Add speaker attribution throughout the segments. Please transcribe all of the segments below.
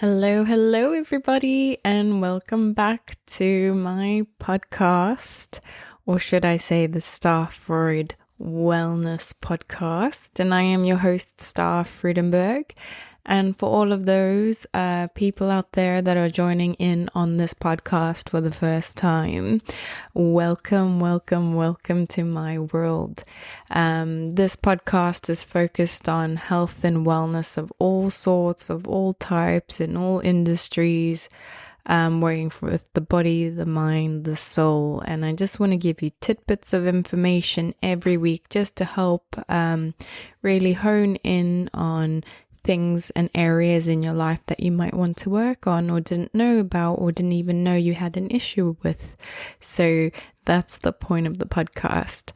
Speaker 1: Hello, everybody, and welcome back to my podcast, or should I say the Starfruit Wellness Podcast. And I am your host, Star Friedenberg. And for all of those people out there that are joining in on this podcast for the first time, welcome to my world. This podcast is focused on health and wellness of all sorts, of all types, in all industries, working with the body, the mind, the soul. And I just want to give you tidbits of information every week just to help really hone in on things and areas in your life that you might want to work on or didn't know about or didn't even know you had an issue with. So that's the point of the podcast.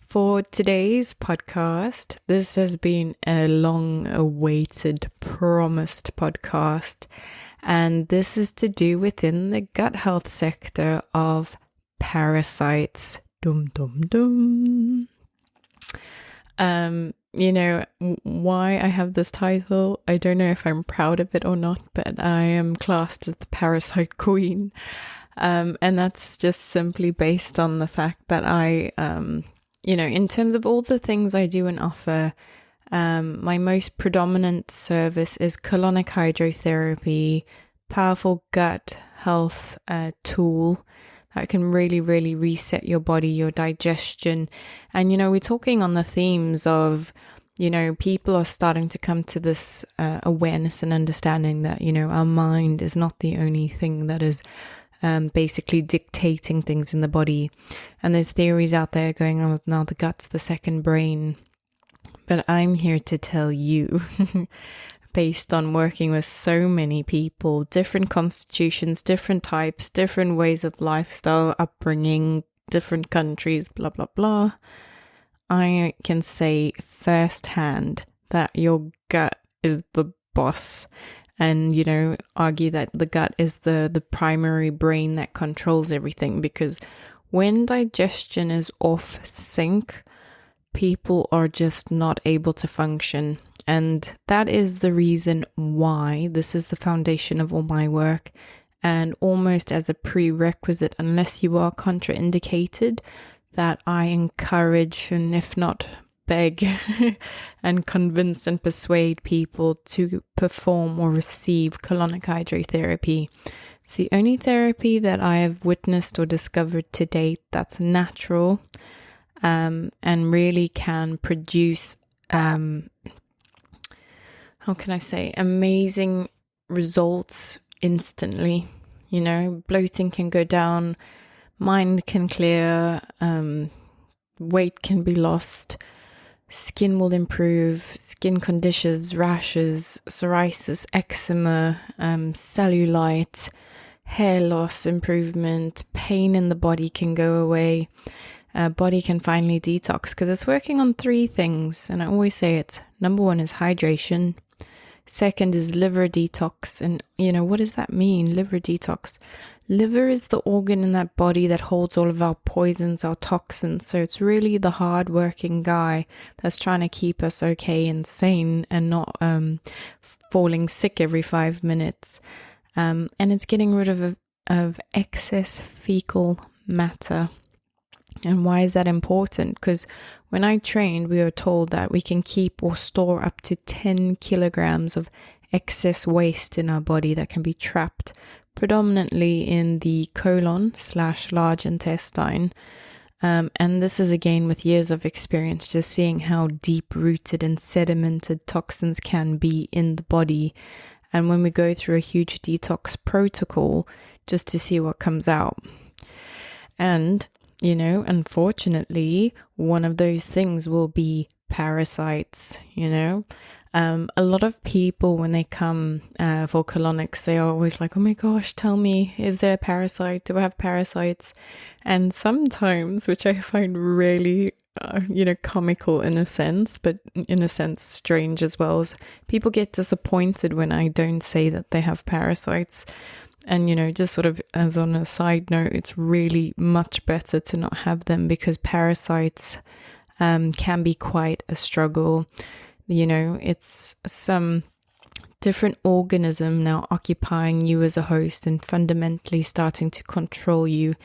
Speaker 1: For today's podcast, this has been a long-awaited, promised podcast, and this is to do within the gut health sector of parasites. Why I have this title, I don't know if I'm proud of it or not, but I am classed as the parasite queen. And that's just simply based on the fact that I, in terms of all the things I do and offer, my most predominant service is colonic hydrotherapy, powerful gut health tool that can really, really reset your body, your digestion. And, we're talking on the themes of, people are starting to come to this awareness and understanding that, our mind is not the only thing that is basically dictating things in the body. And there's theories out there going on with now the gut's the second brain. But I'm here to tell you, based on working with so many people, different constitutions, different types, different ways of lifestyle, upbringing, different countries, blah, blah, blah, I can say firsthand that your gut is the boss. And, argue that the gut is the primary brain that controls everything, because when digestion is off sync, people are just not able to function. And that is the reason why this is the foundation of all my work, and almost as a prerequisite, unless you are contraindicated, that I encourage, and if not beg and convince and persuade people to perform or receive colonic hydrotherapy. It's the only therapy that I have witnessed or discovered to date that's natural and really can produce amazing results instantly. Bloating can go down, mind can clear, weight can be lost, skin will improve, skin conditions, rashes, psoriasis, eczema, cellulite, hair loss improvement, pain in the body can go away. Body can finally detox, because it's working on three things. And I always say it. Number one is hydration. Second is liver detox. And, what does that mean? Liver detox. Liver is the organ in that body that holds all of our poisons, our toxins. So it's really the hard-working guy that's trying to keep us okay and sane and not falling sick every 5 minutes. And it's getting rid of excess fecal matter. And why is that important? Because when I trained, we were told that we can keep or store up to 10 kilograms of excess waste in our body that can be trapped predominantly in the colon/large intestine. And this is again with years of experience, just seeing how deep-rooted and sedimented toxins can be in the body. And when we go through a huge detox protocol, just to see what comes out. And unfortunately, one of those things will be parasites, A lot of people, when they come for colonics, they are always like, oh my gosh, tell me, is there a parasite? Do I have parasites? And sometimes, which I find really, comical in a sense, but in a sense strange as well, is people get disappointed when I don't say that they have parasites. And, just sort of as on a side note, it's really much better to not have them, because parasites can be quite a struggle. It's some different organism now occupying you as a host and fundamentally starting to control you.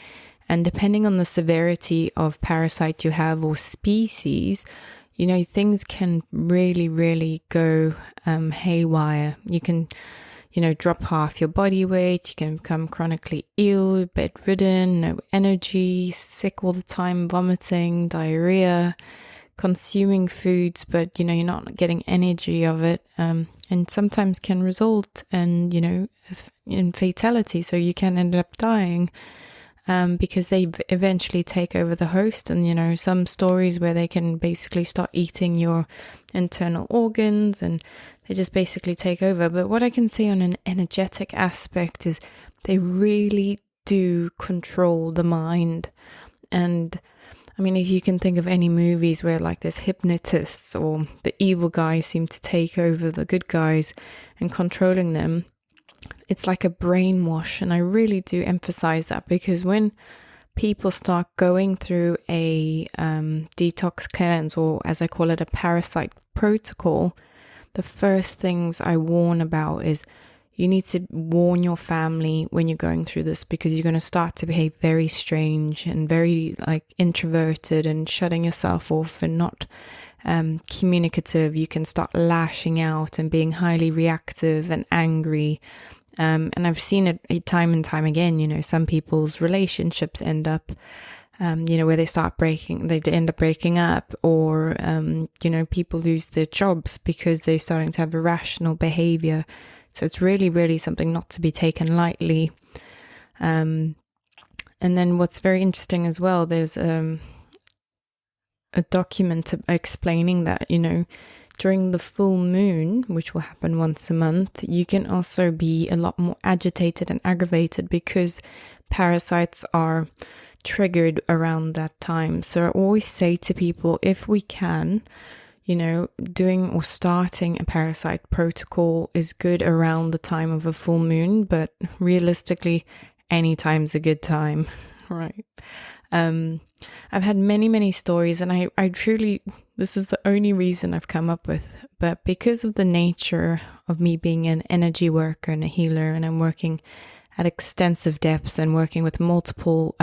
Speaker 1: And depending on the severity of parasite you have or species, things can really, really go haywire. You can, drop half your body weight. You can become chronically ill, bedridden, no energy, sick all the time, vomiting, diarrhea, consuming foods, but, you're not getting energy of it. And sometimes can result in, in fatality. So you can end up dying. Because they eventually take over the host, and some stories where they can basically start eating your internal organs and they just basically take over. But what I can say on an energetic aspect is they really do control the mind. And I mean, if you can think of any movies where like there's hypnotists or the evil guys seem to take over the good guys and controlling them, it's like a brainwash. And I really do emphasize that, because when people start going through a detox cleanse, or as I call it, a parasite protocol, the first things I warn about is you need to warn your family when you're going through this, because you're going to start to behave very strange and very like introverted and shutting yourself off and not communicative. You can start lashing out and being highly reactive and angry. And I've seen it time and time again. Some people's relationships end up, where they end up breaking up, or, people lose their jobs because they're starting to have irrational behavior. So it's really, really something not to be taken lightly. And then what's very interesting as well, there's a document explaining that, during the full moon, which will happen once a month, you can also be a lot more agitated and aggravated because parasites are triggered around that time. So I always say to people, if we can, doing or starting a parasite protocol is good around the time of a full moon, but realistically, any time's a good time, right? I've had many, many stories, and I truly, this is the only reason I've come up with, but because of the nature of me being an energy worker and a healer, and I'm working at extensive depths and working with multiple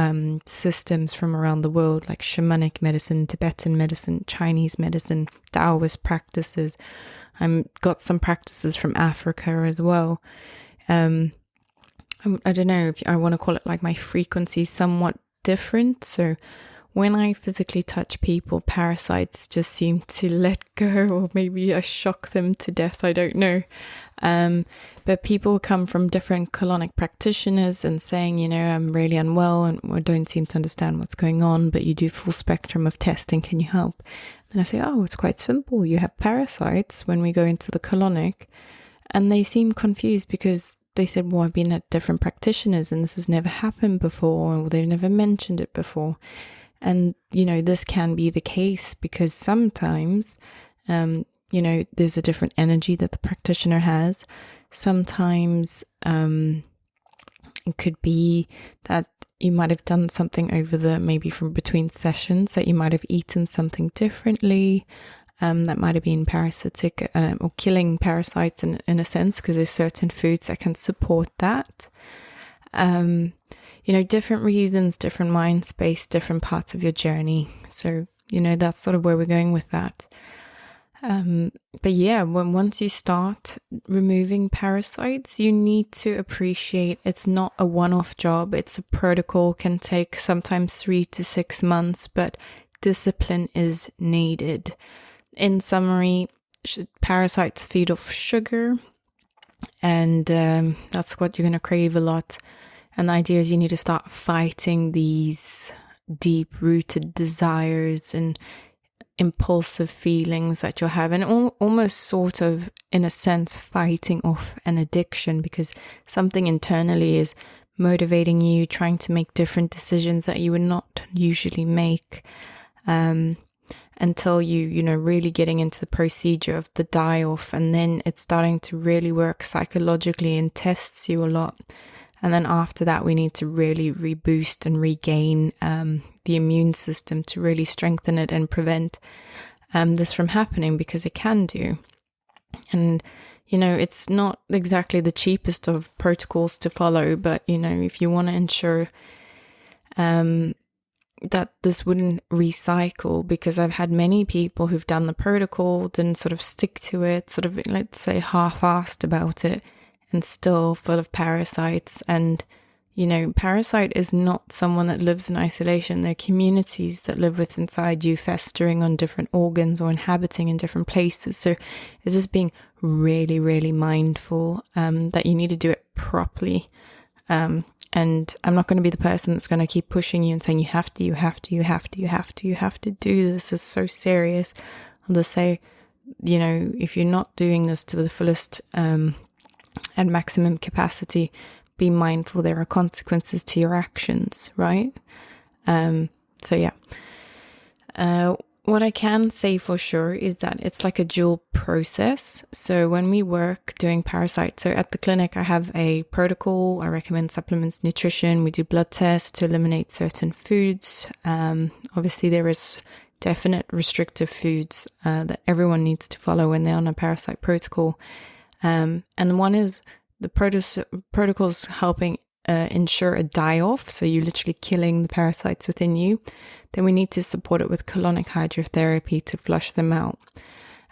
Speaker 1: systems from around the world, like shamanic medicine, Tibetan medicine, Chinese medicine, Taoist practices. I've got some practices from Africa as well. I don't know if I want to call it like my frequency is somewhat different. So when I physically touch people, parasites just seem to let go, or maybe I shock them to death. I don't know. But people come from different colonic practitioners and saying, I'm really unwell and I don't seem to understand what's going on, but you do full spectrum of testing. Can you help? And I say, it's quite simple. You have parasites when we go into the colonic. And they seem confused because they said, well, I've been at different practitioners and this has never happened before, or they've never mentioned it before. And, this can be the case because sometimes, there's a different energy that the practitioner has. Sometimes it could be that you might have done something over maybe from between sessions, that you might have eaten something differently. That might have been parasitic or killing parasites in a sense, because there's certain foods that can support that. Different reasons, different mind space, different parts of your journey. So, that's sort of where we're going with that. But yeah, once you start removing parasites, you need to appreciate it's not a one-off job. It's a protocol, can take sometimes 3 to 6 months, but discipline is needed. In summary, parasites feed off sugar, and that's what you're going to crave a lot. And the idea is you need to start fighting these deep-rooted desires and impulsive feelings that you're having, almost sort of, in a sense, fighting off an addiction, because something internally is motivating you, trying to make different decisions that you would not usually make. Until you really getting into the procedure of the die-off, and then it's starting to really work psychologically and tests you a lot. And then after that, we need to really reboost and regain the immune system to really strengthen it and prevent this from happening, because it can do. And, it's not exactly the cheapest of protocols to follow, but, if you want to ensure that this wouldn't recycle, because I've had many people who've done the protocol, didn't sort of stick to it, sort of, let's say, half-assed about it, and still full of parasites. And, parasite is not someone that lives in isolation. They're communities that live with inside you, festering on different organs or inhabiting in different places. So it's just being really, really mindful that you need to do it properly. And I'm not going to be the person that's going to keep pushing you and saying, you have to do this. It's so serious. I'll just say, if you're not doing this to the fullest and maximum capacity, be mindful there are consequences to your actions, right? So yeah. What I can say for sure is that it's like a dual process. So when we work doing parasite, so at the clinic, I have a protocol. I recommend supplements, nutrition. We do blood tests to eliminate certain foods. Obviously, there is definite restrictive foods that everyone needs to follow when they're on a parasite protocol. And one is the protocols helping ensure a die-off. So you're literally killing the parasites within you. Then we need to support it with colonic hydrotherapy to flush them out.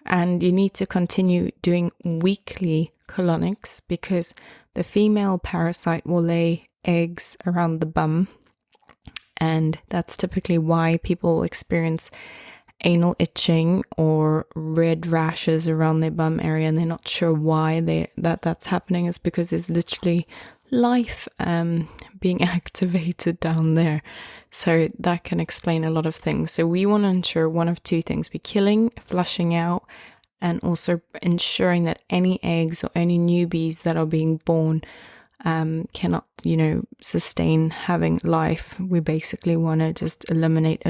Speaker 1: And you need to continue doing weekly colonics, because the female parasite will lay eggs around the bum. And that's typically why people experience anal itching or red rashes around their bum area, and they're not sure why that's happening. It's because there's literally life being activated down there. So that can explain a lot of things. So we want to ensure one of two things: we're killing, flushing out, and also ensuring that any eggs or any newbies that are being born cannot, sustain having life. We basically want to just eliminate,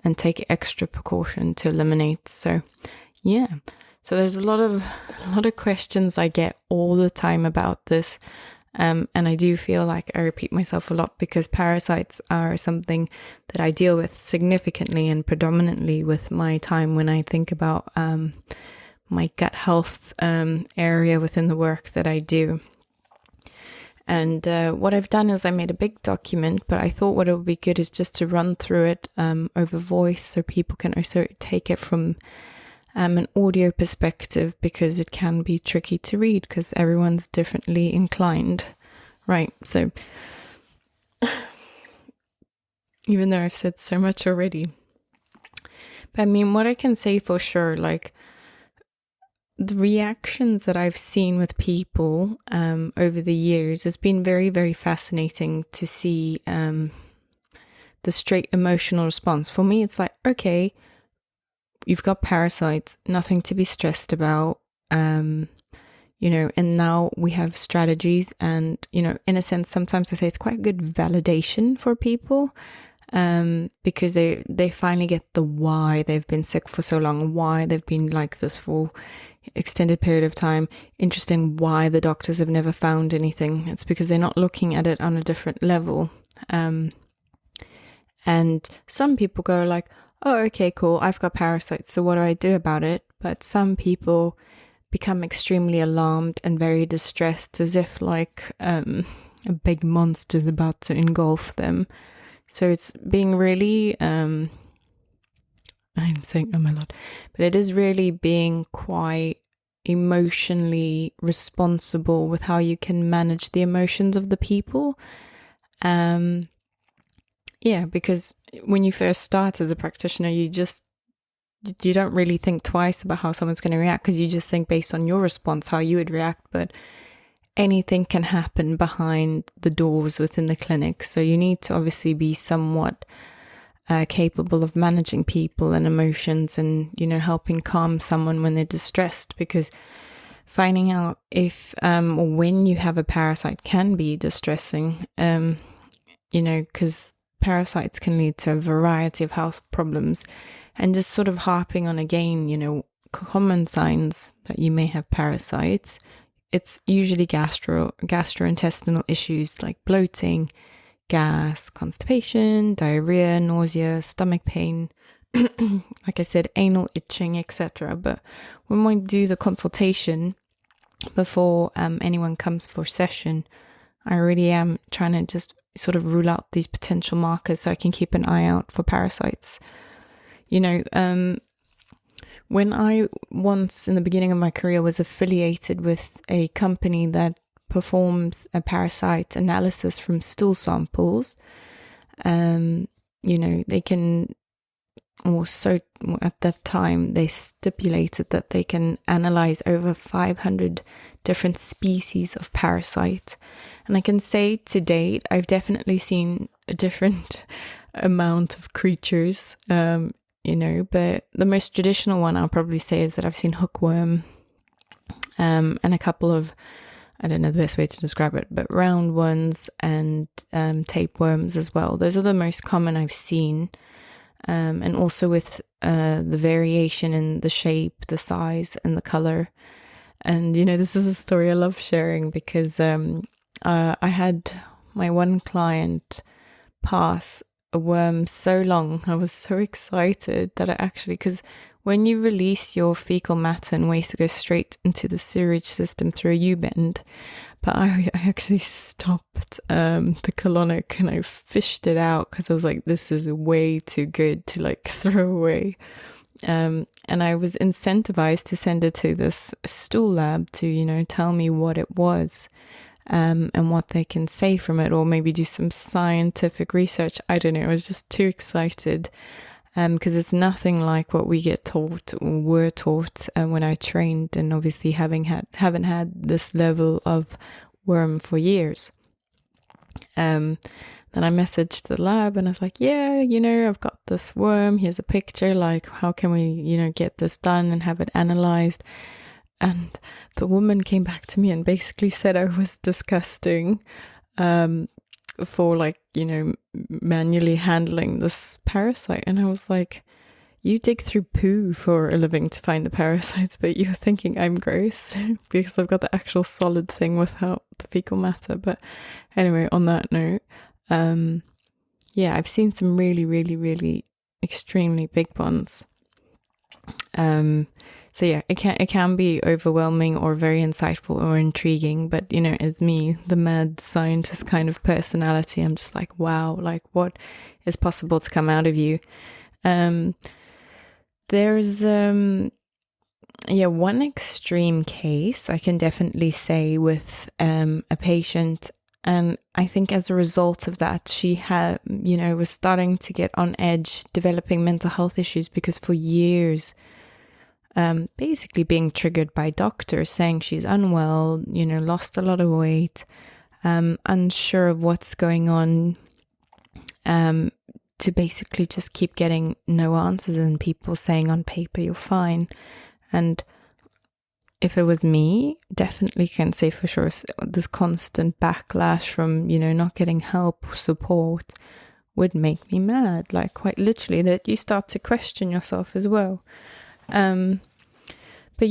Speaker 1: and take extra precaution to eliminate. So yeah. So there's a lot of questions I get all the time about this. And I do feel like I repeat myself a lot, because parasites are something that I deal with significantly and predominantly with my time when I think about my gut health area within the work that I do. And what I've done is I made a big document, but I thought what it would be good is just to run through it over voice, so people can also take it from an audio perspective, because it can be tricky to read because everyone's differently inclined, right? So even though I've said so much already, but I mean, what I can say for sure, like the reactions that I've seen with people over the years has been very, very fascinating to see the straight emotional response. For me, it's like, okay, you've got parasites, nothing to be stressed about, and now we have strategies. And, in a sense, sometimes I say it's quite good validation for people, because they finally get the why they've been sick for so long, why they've been like this for extended period of time. Interesting why the doctors have never found anything. It's because they're not looking at it on a different level. And some people go like, oh, okay, cool, I've got parasites, so what do I do about it? But some people become extremely alarmed and very distressed, as if like a big monster is about to engulf them. So it's being really, I'm saying a lot, but it is really being quite emotionally responsible with how you can manage the emotions of the people. Yeah, because when you first start as a practitioner, you don't really think twice about how someone's going to react, because you just think based on your response how you would react. But anything can happen behind the doors within the clinic. So you need to obviously be somewhat capable of managing people and emotions, and, helping calm someone when they're distressed, because finding out if or when you have a parasite can be distressing, because parasites can lead to a variety of health problems. And just sort of harping on again, common signs that you may have parasites. It's usually gastrointestinal issues like bloating, gas, constipation, diarrhea, nausea, stomach pain, like I said, anal itching, etc. But when we do the consultation before anyone comes for session, I really am trying to just sort of rule out these potential markers so I can keep an eye out for parasites. When I once in the beginning of my career was affiliated with a company that performs a parasite analysis from stool samples, they can, or so at that time, they stipulated that they can analyze over 500 different species of parasite. And I can say to date, I've definitely seen a different amount of creatures, but the most traditional one I'll probably say is that I've seen hookworm, and a couple of, I don't know the best way to describe it, but roundworms and tapeworms as well. Those are the most common I've seen. And also with the variation in the shape, the size, and the color. And, this is a story I love sharing because I had my one client pass a worm so long. I was so excited that I actually, because when you release your fecal matter and waste, to go straight into the sewage system through a U-bend. But I actually stopped the colonic and I fished it out because I was like, this is way too good to throw away. And I was incentivized to send it to this stool lab to, tell me what it was and what they can say from it, or maybe do some scientific research. I don't know. I was just too excited because it's nothing like what we get taught or were taught when I trained, and obviously haven't had this level of worm for years. Then I messaged the lab and I was like, yeah, I've got this worm. Here's a picture. How can we, get this done and have it analyzed? And the woman came back to me and basically said I was disgusting for manually handling this parasite. And I was like, you dig through poo for a living to find the parasites, but you're thinking I'm gross because I've got the actual solid thing without the fecal matter. But anyway, on that note, I've seen some really, really, really extremely big ones. It can be overwhelming or very insightful or intriguing, but as me, the mad scientist kind of personality, I'm just like, wow, what is possible to come out of you? There's one extreme case I can definitely say with a patient, and I think as a result of that, she had, was starting to get on edge, developing mental health issues because for years, basically being triggered by doctors saying she's unwell, lost a lot of weight, unsure of what's going on, to basically just keep getting no answers and people saying on paper you're fine. And if it was me, definitely can say for sure this constant backlash from, not getting help or support would make me mad, quite literally, that you start to question yourself as well. But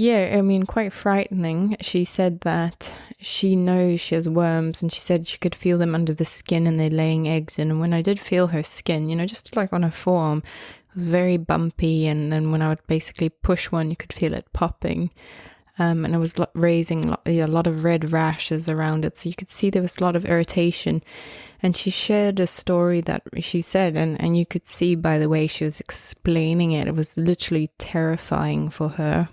Speaker 1: quite frightening. She said that she knows she has worms and she said she could feel them under the skin and they're laying eggs in. And when I did feel her skin, just on her forearm, it was very bumpy. And then when I would basically push one, you could feel it popping. And it was raising a lot of red rashes around it. So you could see there was a lot of irritation. And she shared a story that she said, and you could see by the way she was explaining it, it was literally terrifying for her.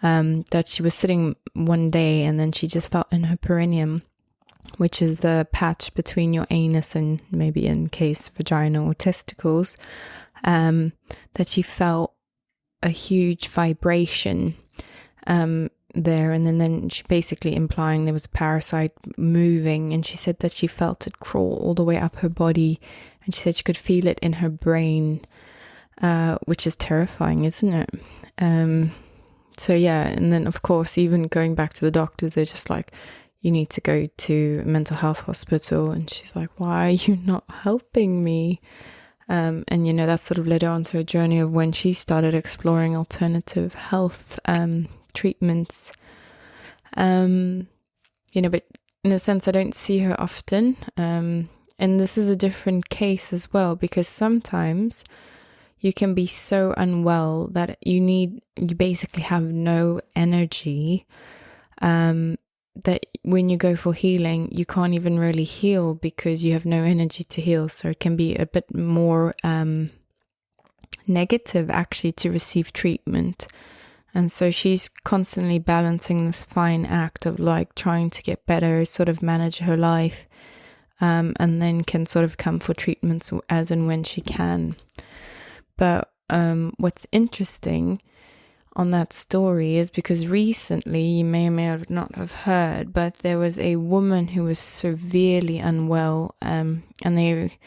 Speaker 1: That she was sitting one day and then she just felt in her perineum, which is the patch between your anus and maybe in case vagina or testicles, that she felt a huge vibration there, and then she basically implying there was a parasite moving, and she said that she felt it crawl all the way up her body, and she said she could feel it in her brain, which is terrifying, isn't it? And then of course, even going back to the doctors, they're just like, you need to go to a mental health hospital. And she's like, why are you not helping me? And that sort of led her on to a journey of when she started exploring alternative health treatments. But in a sense, I don't see her often. And this is a different case as well, because sometimes, you can be so unwell that you basically have no energy, that when you go for healing, you can't even really heal because you have no energy to heal. So it can be a bit more negative actually to receive treatment. And so she's constantly balancing this fine act of like trying to get better, sort of manage her life, and then can sort of come for treatments as and when she can. But what's interesting on that story is because recently, you may or may not have heard, but there was a woman who was severely unwell, and they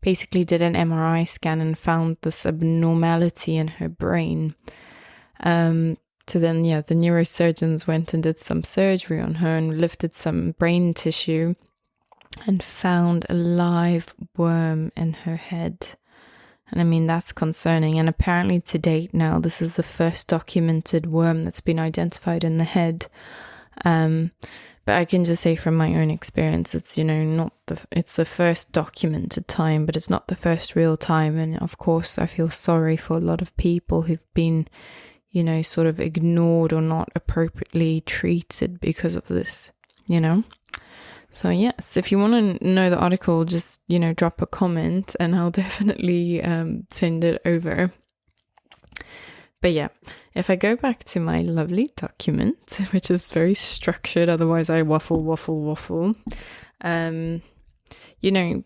Speaker 1: basically did an MRI scan and found this abnormality in her brain. So then, the neurosurgeons went and did some surgery on her and lifted some brain tissue and found a live worm in her head. And I mean, that's concerning. And apparently to date now, this is the first documented worm that's been identified in the head. But I can just say from my own experience, it's, it's the first documented time, but it's not the first real time. And of course, I feel sorry for a lot of people who've been, sort of ignored or not appropriately treated because of this, So yes, if you want to know the article, just, drop a comment and I'll definitely send it over. But yeah, if I go back to my lovely document, which is very structured, otherwise I waffle.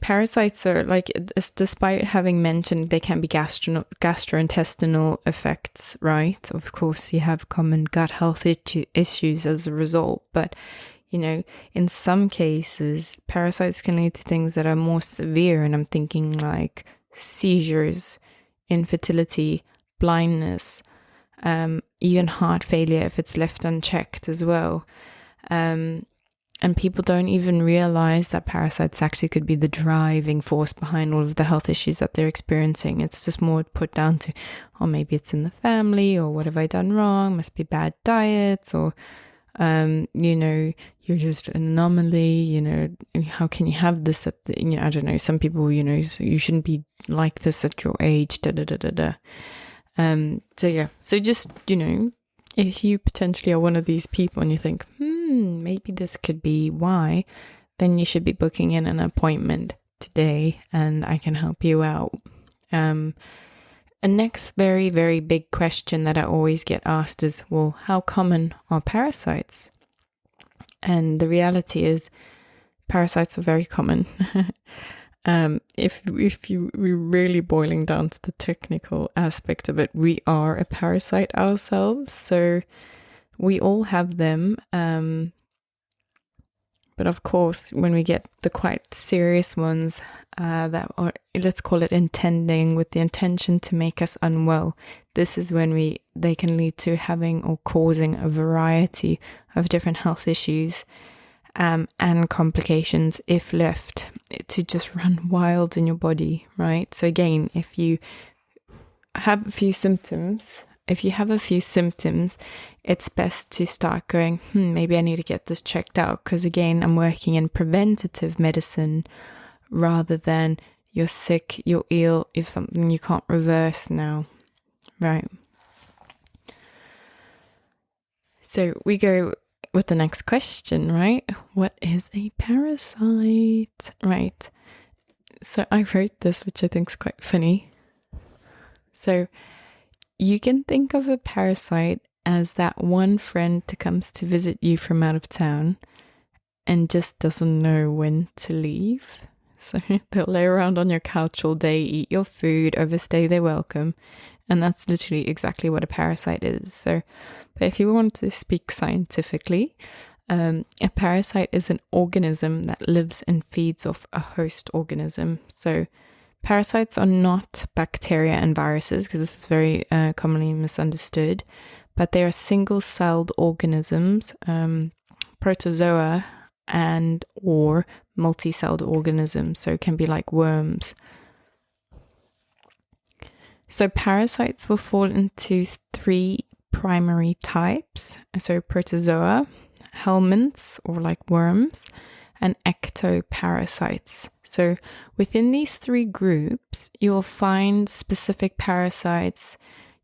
Speaker 1: Parasites are like, despite having mentioned they can be gastrointestinal effects, right? Of course, you have common gut health issues as a result, but in some cases, parasites can lead to things that are more severe. And I'm thinking like seizures, infertility, blindness, even heart failure if it's left unchecked as well. And people don't even realize that parasites actually could be the driving force behind all of the health issues that they're experiencing. It's just more put down to, maybe it's in the family, or what have I done wrong? Must be bad diets, or you're just an anomaly, how can you have this at the, I don't know, some people, you shouldn't be like this at your age, So just, if you potentially are one of these people and you think, maybe this could be why, then you should be booking in an appointment today and I can help you out. A next very, very big question that I always get asked is, well, how common are parasites? And the reality is parasites are very common. If we're really boiling down to the technical aspect of it, we are a parasite ourselves. So we all have them. But of course, when we get the quite serious ones that are, let's call it intending, with the intention to make us unwell, this is when they can lead to having or causing a variety of different health issues and complications if left to just run wild in your body, right? So again, if you have a few symptoms, it's best to start going, maybe I need to get this checked out, because again, I'm working in preventative medicine rather than you're sick, you're ill, if something you can't reverse now, right? So we go with the next question, right? What is a parasite, right? So I wrote this, which I think is quite funny. So you can think of a parasite as that one friend that comes to visit you from out of town and just doesn't know when to leave. So they'll lay around on your couch all day, eat your food, overstay their welcome. And that's literally exactly what a parasite is. So, but if you want to speak scientifically, a parasite is an organism that lives and feeds off a host organism. So parasites are not bacteria and viruses, because this is very commonly misunderstood, but they are single-celled organisms, protozoa, and or multi-celled organisms, so it can be like worms. So parasites will fall into three primary types, so protozoa, helminths or like worms, and ectoparasites, So within these 3 groups, you'll find specific parasites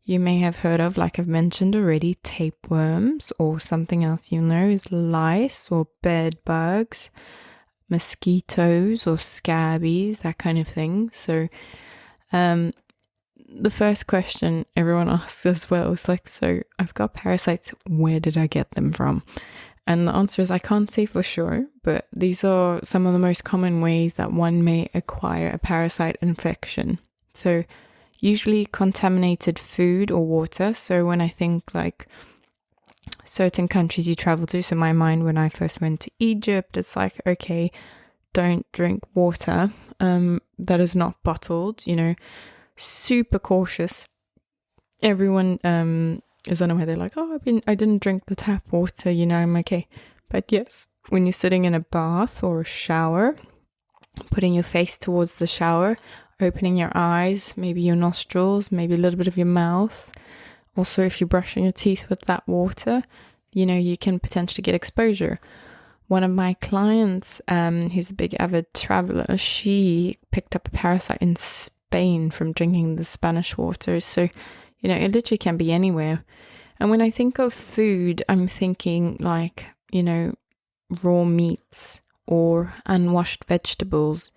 Speaker 1: you may have heard of, like I've mentioned already, tapeworms, or something else is lice or bed bugs, mosquitoes or scabies, that kind of thing. So the first question everyone asks as well is like, so I've got parasites, where did I get them from? And the answer is I can't say for sure, but these are some of the most common ways that one may acquire a parasite infection. So usually contaminated food or water. So when I think like certain countries you travel to, so my mind when I first went to Egypt, it's like, okay, don't drink water that is not bottled, super cautious. Everyone is unaware. They're like, oh, I didn't drink the tap water, I'm okay. But yes, when you're sitting in a bath or a shower, putting your face towards the shower, opening your eyes, maybe your nostrils, maybe a little bit of your mouth. Also, if you're brushing your teeth with that water, you can potentially get exposure. One of my clients, who's a big avid traveler, she picked up a parasite in Spain from drinking the Spanish water. So, it literally can be anywhere. And when I think of food, I'm thinking like, raw meats or unwashed vegetables.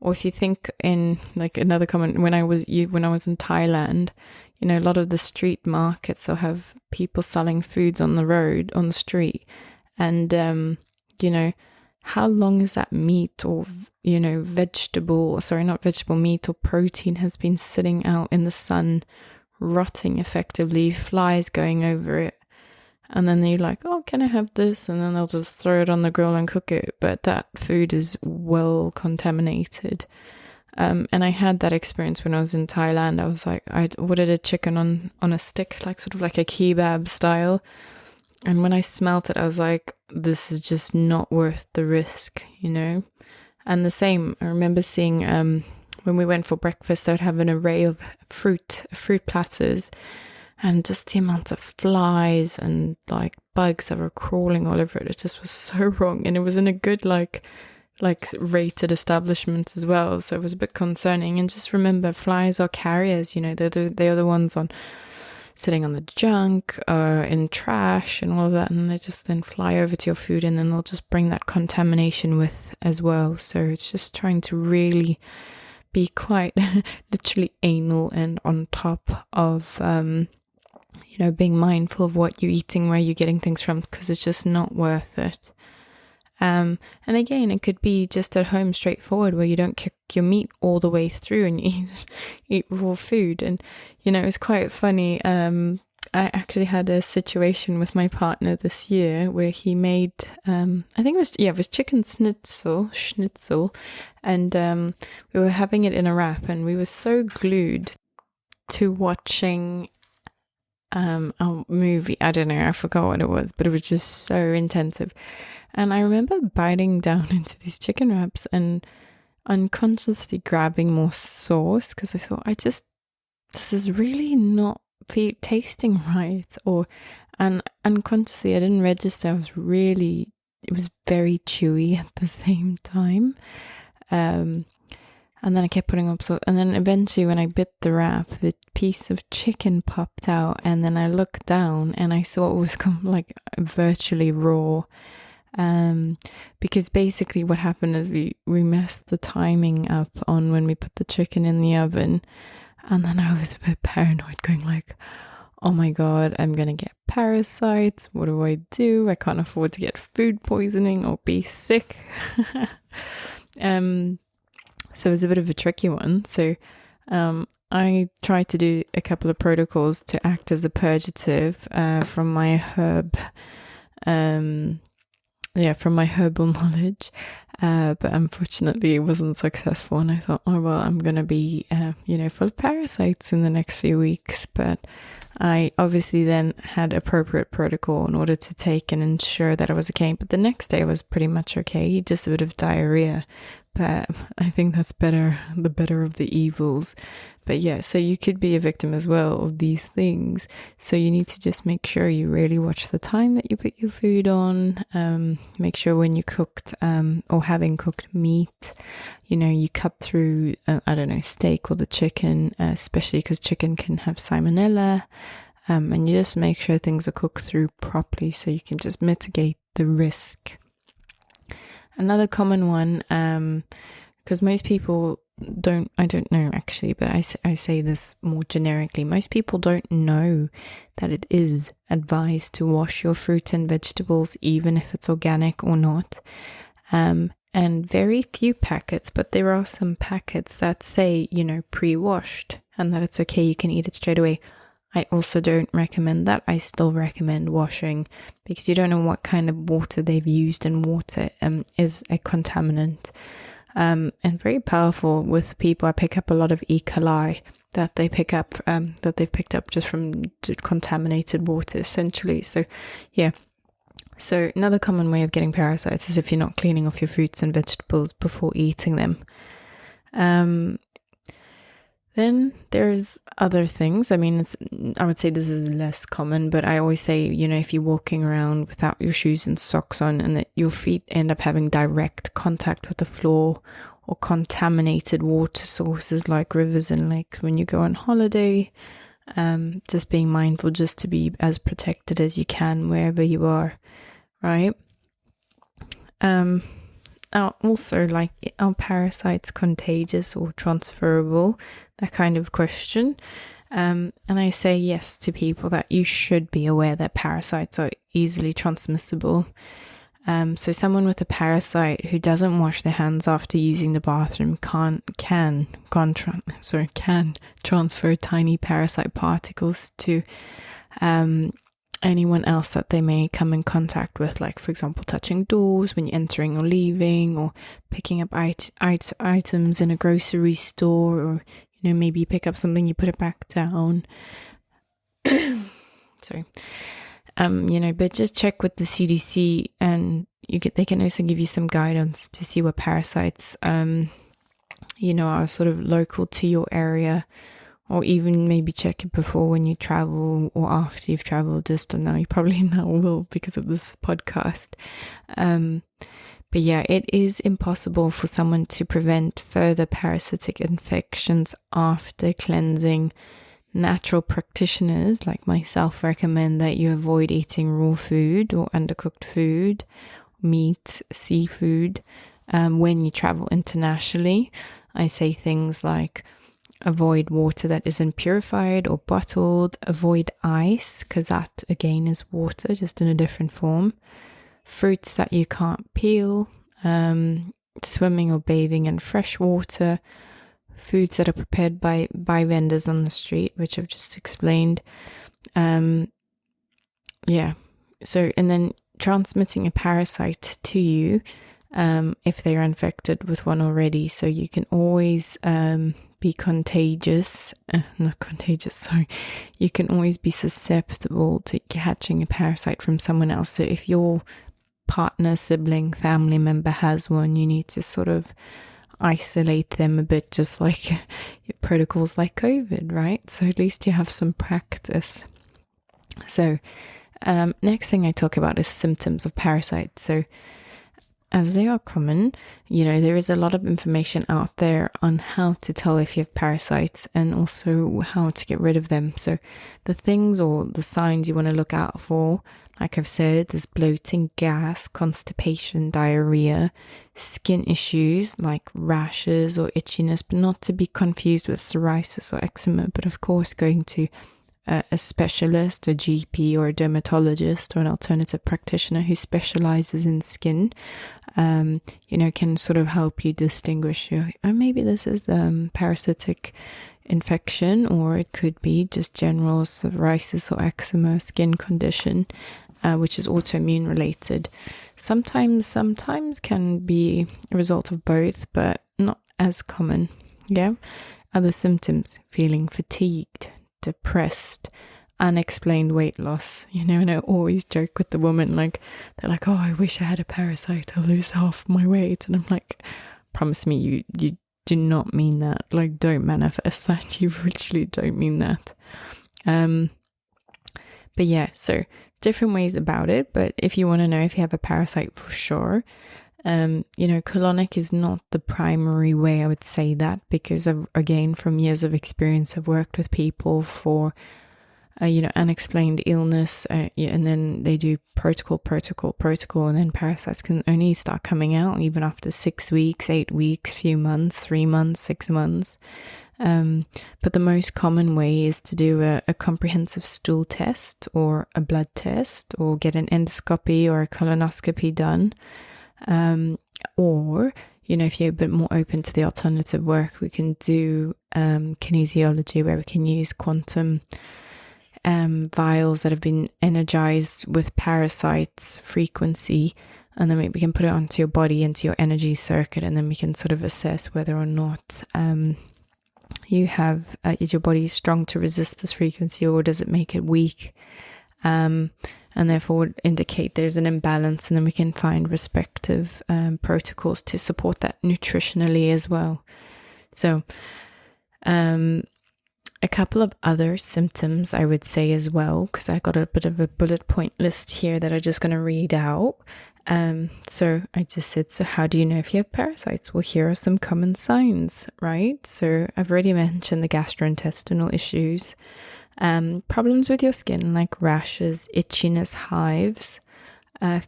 Speaker 1: Or if you think in like another comment, when I was in Thailand, a lot of the street markets, they'll have people selling foods on the road, on the street. And, how long is that meat or, meat or protein has been sitting out in the sun, rotting effectively, flies going over it. And then you're like, oh, can I have this? And then they'll just throw it on the grill and cook it. But that food is well contaminated. And I had that experience when I was in Thailand. I was like, I ordered a chicken on a stick, like sort of like a kebab style. And when I smelt it, I was like, this is just not worth the risk, And the same, I remember seeing when we went for breakfast, they'd have an array of fruit platters. And just the amount of flies and like bugs that were crawling all over it. It just was so wrong. And it was in a good like rated establishment as well. So it was a bit concerning. And just remember, flies are carriers, they are the ones sitting on the junk or in trash and all of that. And they just then fly over to your food and then they'll just bring that contamination with as well. So it's just trying to really be quite literally anal and on top of, being mindful of what you're eating, where you're getting things from, because it's just not worth it. And again, it could be just at home straightforward where you don't cook your meat all the way through and you eat raw food. And, it's quite funny. I actually had a situation with my partner this year where he made, I think it was chicken schnitzel. And we were having it in a wrap and we were so glued to watching a movie. I don't know, I forgot what it was, but it was just so intensive. And I remember biting down into these chicken wraps and unconsciously grabbing more sauce because I thought, this is really not tasting right. And unconsciously, I didn't register. It was very chewy at the same time. And then I kept putting up sauce. And then eventually when I bit the wrap, the piece of chicken popped out. And then I looked down and I saw it was like virtually raw. Because basically what happened is we messed the timing up on when we put the chicken in the oven. And then I was a bit paranoid going like, oh my God, I'm going to get parasites. What do? I can't afford to get food poisoning or be sick. So it was a bit of a tricky one. So I tried to do a couple of protocols to act as a purgative from my herbal knowledge. But unfortunately it wasn't successful. And I thought, oh, well, I'm going to be, full of parasites in the next few weeks. But I obviously then had appropriate protocol in order to take and ensure that I was okay. But the next day was pretty much okay, just a bit of diarrhea. but I think that's the better of the evils. But yeah, so you could be a victim as well of these things. So you need to just make sure you really watch the time that you put your food on. Make sure when you cooked or having cooked meat, you cut through, steak or the chicken, especially because chicken can have salmonella. And you just make sure things are cooked through properly so you can just mitigate the risk. Another common one, because most people I don't know actually, but I say this more generically. Most people don't know that it is advised to wash your fruit and vegetables, even if it's organic or not. And very few packets, but there are some packets that say, pre-washed and that it's okay, you can eat it straight away. I also don't recommend that. I still recommend washing because you don't know what kind of water they've used, and water is a contaminant. And very powerful with people. I pick up a lot of E. coli that they've picked up just from contaminated water, essentially. So, yeah. So another common way of getting parasites is if you're not cleaning off your fruits and vegetables before eating them. Then there's other things. I mean, I would say this is less common, but I always say, if you're walking around without your shoes and socks on and that your feet end up having direct contact with the floor, or contaminated water sources like rivers and lakes when you go on holiday, just being mindful just to be as protected as you can wherever you are, right? Also, are parasites contagious or transferable? That kind of question. And I say yes to people that you should be aware that parasites are easily transmissible. So someone with a parasite who doesn't wash their hands after using the bathroom can transfer tiny parasite particles to anyone else that they may come in contact with, like, for example, touching doors when you're entering or leaving, or picking up items in a grocery store, or maybe you pick up something, you put it back down. Sorry. But just check with the CDC, and they can also give you some guidance to see what parasites are sort of local to your area. Or even maybe check it before when you travel, or after you've traveled. Just don't know. You probably now will because of this podcast. But yeah, it is impossible for someone to prevent further parasitic infections after cleansing. Natural practitioners like myself recommend that you avoid eating raw food or undercooked food, meat, seafood, when you travel internationally. I say things like avoid water that isn't purified or bottled, avoid ice, because that again is water, just in a different form, fruits that you can't peel, swimming or bathing in fresh water, foods that are prepared by vendors on the street, which I've just explained. So, and then transmitting a parasite to you, if they are infected with one already. So you can always be you can always be susceptible to catching a parasite from someone else. So if your partner, sibling, family member has one, you need to sort of isolate them a bit, just like protocols like COVID, right? So at least you have some practice. So next thing I talk about is symptoms of parasites. So as they are common, there is a lot of information out there on how to tell if you have parasites, and also how to get rid of them. So the things or the signs you want to look out for, like I've said, there's bloating, gas, constipation, diarrhea, skin issues like rashes or itchiness, but not to be confused with psoriasis or eczema, but of course going to a specialist, a GP or a dermatologist or an alternative practitioner who specializes in skin, can sort of help you distinguish maybe this is parasitic infection, or it could be just general psoriasis or eczema skin condition, which is autoimmune related. Sometimes can be a result of both, but not as common. Yeah. Other symptoms: feeling fatigued, depressed, unexplained weight loss. And I always joke with the woman, they're like, oh, I wish I had a parasite, I'll lose half my weight. And I'm like, promise me you do not mean that. Like, don't manifest that. You literally don't mean that. But yeah, so different ways about it. But if you want to know if you have a parasite for sure, colonic is not the primary way I would say that, because again, from years of experience, I've worked with people for, unexplained illness, and then they do protocol, and then parasites can only start coming out even after 6 weeks, 8 weeks, few months, 3 months, 6 months. But the most common way is to do a comprehensive stool test or a blood test, or get an endoscopy or a colonoscopy done. Or, if you're a bit more open to the alternative work, we can do kinesiology, where we can use quantum vials that have been energized with parasites frequency, and then we can put it onto your body, into your energy circuit, and then we can sort of assess whether or not you have, is your body strong to resist this frequency, or does it make it weak? And therefore would indicate there's an imbalance, and then we can find respective protocols to support that nutritionally as well. So a couple of other symptoms I would say as well, because I got a bit of a bullet point list here that I'm just going to read out. So I just said, so how do you know if you have parasites? Well, here are some common signs, right? So I've already mentioned the gastrointestinal issues, problems with your skin like rashes, itchiness, hives,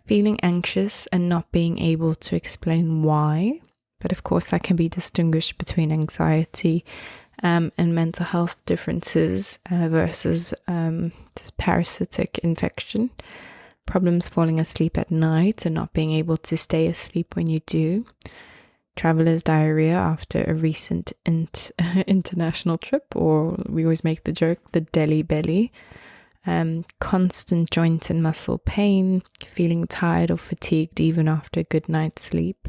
Speaker 1: feeling anxious and not being able to explain why. But of course that can be distinguished between anxiety and mental health differences versus this parasitic infection. Problems falling asleep at night and not being able to stay asleep when you do. Traveler's diarrhea after a recent international trip, or we always make the joke, the deli belly. Constant joint and muscle pain, feeling tired or fatigued even after a good night's sleep.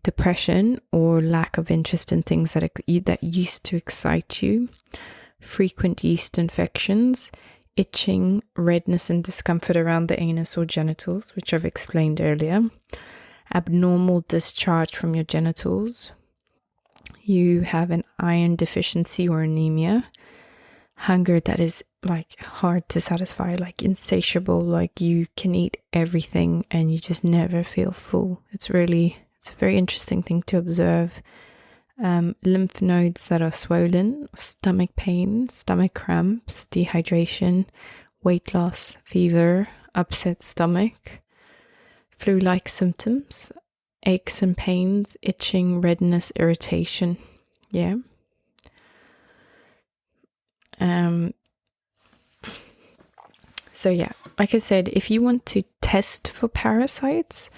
Speaker 1: Depression or lack of interest in things that used to excite you. Frequent yeast infections. Itching, redness and discomfort around the anus or genitals, which I've explained earlier. Abnormal discharge from your genitals. You have an iron deficiency or anemia. Hunger that is like hard to satisfy, like insatiable, like you can eat everything and you just never feel full. It's a very interesting thing to observe. Lymph nodes that are swollen, stomach pain, stomach cramps, dehydration, weight loss, fever, upset stomach, flu-like symptoms, aches and pains, itching, redness, irritation. Yeah. So yeah, like I said, if you want to test for parasites,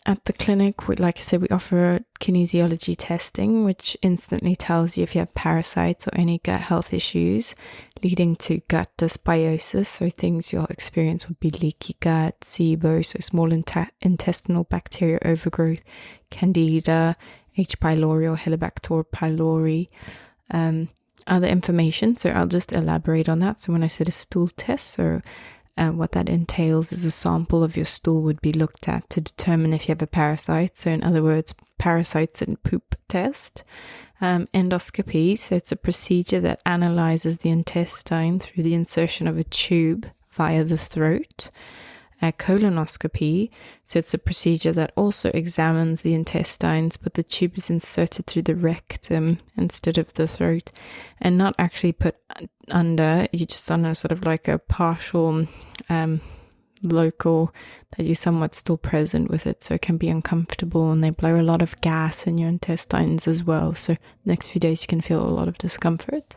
Speaker 1: at the clinic, like I said, we offer kinesiology testing, which instantly tells you if you have parasites or any gut health issues leading to gut dysbiosis. So things you'll experience would be leaky gut, SIBO, so small intestinal bacteria overgrowth, Candida, H. pylori or Helicobacter pylori. Other information, so I'll just elaborate on that. So when I said a stool test, so what that entails is a sample of your stool would be looked at to determine if you have a parasite. So in other words, parasites and poop test. Endoscopy, so it's a procedure that analyzes the intestine through the insertion of a tube via the throat. Colonoscopy, so it's a procedure that also examines the intestines, but the tube is inserted through the rectum instead of the throat, and not actually put under. You're just on a sort of like a partial local that you're somewhat still present with it, so it can be uncomfortable, and they blow a lot of gas in your intestines as well. So next few days you can feel a lot of discomfort.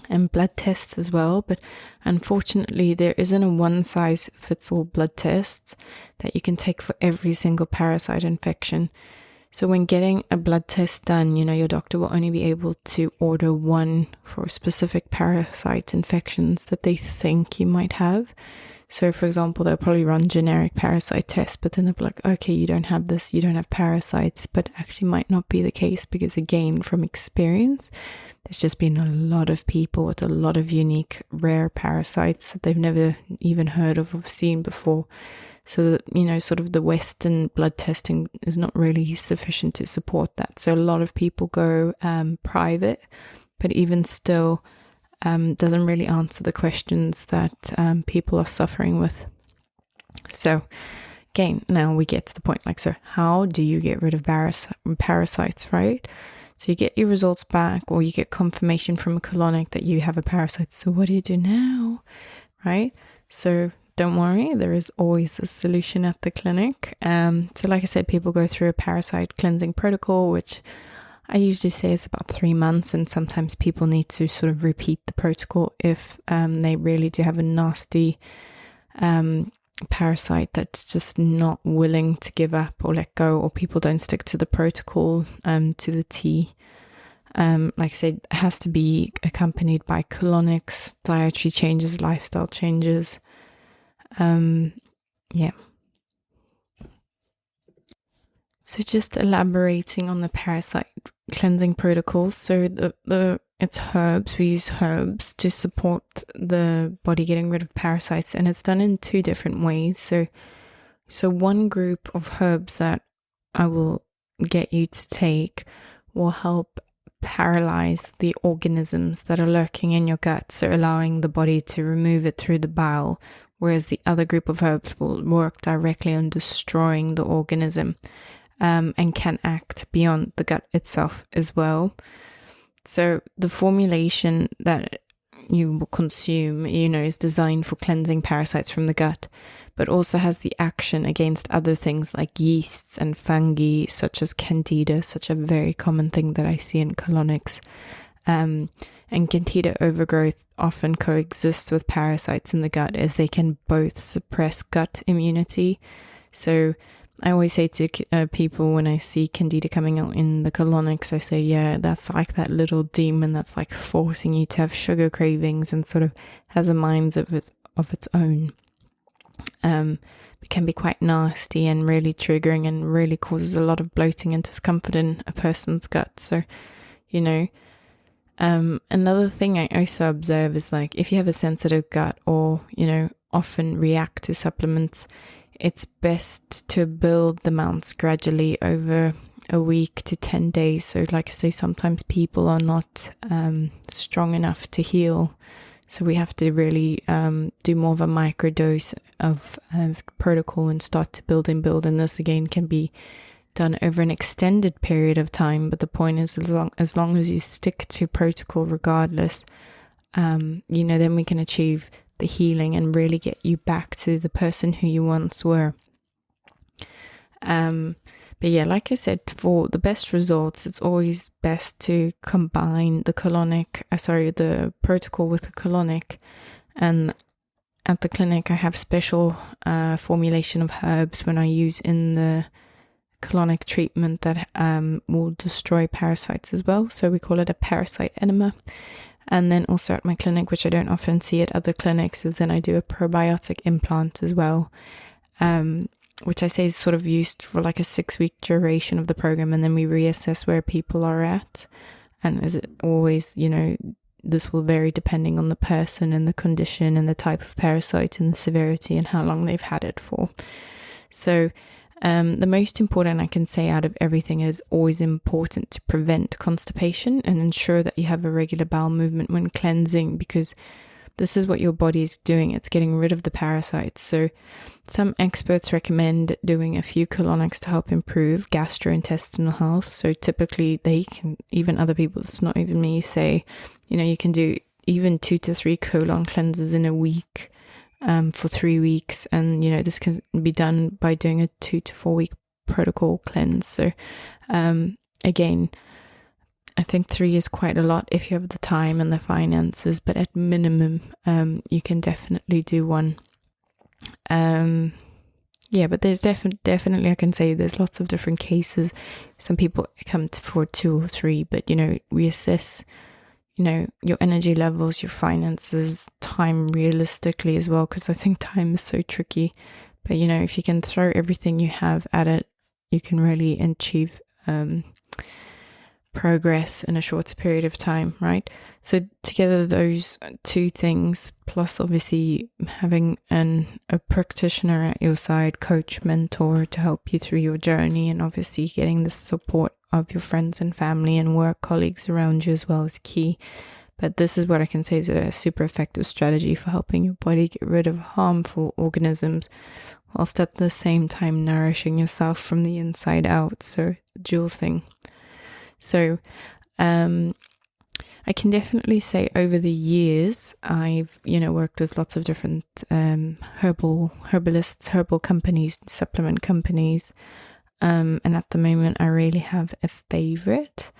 Speaker 1: And blood tests as well, but unfortunately there isn't a one-size-fits-all blood test that you can take for every single parasite infection. So when getting a blood test done, your doctor will only be able to order one for specific parasite infections that they think you might have. So for example, they'll probably run generic parasite tests, but then they'll be like, okay, you don't have this, you don't have parasites, but actually might not be the case, because again, from experience, there's just been a lot of people with a lot of unique rare parasites that they've never even heard of or seen before. So that, sort of the Western blood testing is not really sufficient to support that. So a lot of people go private, but even still doesn't really answer the questions that people are suffering with. So again, now we get to the point, so how do you get rid of parasites, right? So you get your results back, or you get confirmation from a colonic that you have a parasite. So what do you do now, right? So don't worry, there is always a solution at the clinic. So like I said, people go through a parasite cleansing protocol, which I usually say is about 3 months, and sometimes people need to sort of repeat the protocol if they really do have a nasty parasite that's just not willing to give up or let go, or people don't stick to the protocol to the T. Like I said, it has to be accompanied by colonics, dietary changes, lifestyle changes. So just elaborating on the parasite cleansing protocols. So it's herbs. We use herbs to support the body getting rid of parasites, and it's done in 2 different ways. So one group of herbs that I will get you to take will help paralyze the organisms that are lurking in your gut, so allowing the body to remove it through the bowel, whereas the other group of herbs will work directly on destroying the organism, and can act beyond the gut itself as well. So the formulation that you will consume, is designed for cleansing parasites from the gut, but also has the action against other things like yeasts and fungi, such as candida, such a very common thing that I see in colonics. And candida overgrowth often coexists with parasites in the gut, as they can both suppress gut immunity. So I always say to people when I see candida coming out in the colonics, I say, yeah, that's like that little demon that's like forcing you to have sugar cravings and sort of has a mind of its own. It can be quite nasty and really triggering, and really causes a lot of bloating and discomfort in a person's gut. So, another thing I also observe is, like, if you have a sensitive gut, or, often react to supplements, it's best to build the amounts gradually over a week to 10 days. So like I say, sometimes people are not strong enough to heal. So we have to really do more of a microdose of protocol and start to build. And this again can be done over an extended period of time. But the point is, as long as you stick to protocol regardless, then we can achieve the healing and really get you back to the person who you once were. But yeah, like I said, for the best results, it's always best to combine the protocol with the colonic. And at the clinic, I have special formulation of herbs when I use in the colonic treatment that will destroy parasites as well. So we call it a parasite enema. And then also at my clinic, which I don't often see at other clinics, is then I do a probiotic implant as well, which I say is sort of used for like a 6-week duration of the program. And then we reassess where people are at. And as it always, this will vary depending on the person and the condition and the type of parasite and the severity and how long they've had it for. So the most important I can say out of everything is always important to prevent constipation and ensure that you have a regular bowel movement when cleansing, because this is what your body is doing. It's getting rid of the parasites. So some experts recommend doing a few colonics to help improve gastrointestinal health. So typically they can, even other people, it's not even me, say, you can do even 2 to 3 colon cleanses in a week for 3 weeks. And, this can be done by doing a 2 to 4 week protocol cleanse. So again, I think 3 is quite a lot if you have the time and the finances, but at minimum, you can definitely do 1. But there's definitely, I can say there's lots of different cases. Some people come for 2 or 3, but, we assess, your energy levels, your finances, time realistically as well, because I think time is so tricky. But, if you can throw everything you have at it, you can really achieve progress in a shorter period of time, right? So together, those two things, plus obviously having a practitioner at your side, coach, mentor, to help you through your journey, and obviously getting the support of your friends and family and work colleagues around you as well is key. But this is what I can say is a super effective strategy for helping your body get rid of harmful organisms, whilst at the same time nourishing yourself from the inside out. So, dual thing. So, I can definitely say over the years, I've, worked with lots of different herbalists, herbal companies, supplement companies. And at the moment, I really have a favorite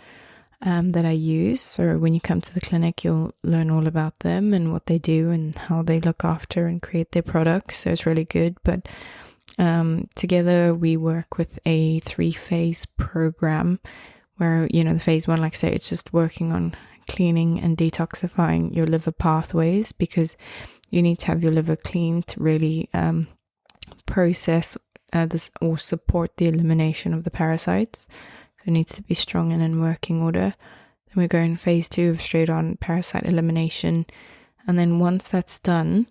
Speaker 1: that I use. So when you come to the clinic, you'll learn all about them and what they do and how they look after and create their products. So it's really good. But together, we work with a 3-phase program where, the phase 1, like I say, it's just working on cleaning and detoxifying your liver pathways, because you need to have your liver clean to really process this or support the elimination of the parasites. So it needs to be strong and in working order. Then we go in phase 2 of straight on parasite elimination. And then once that's done,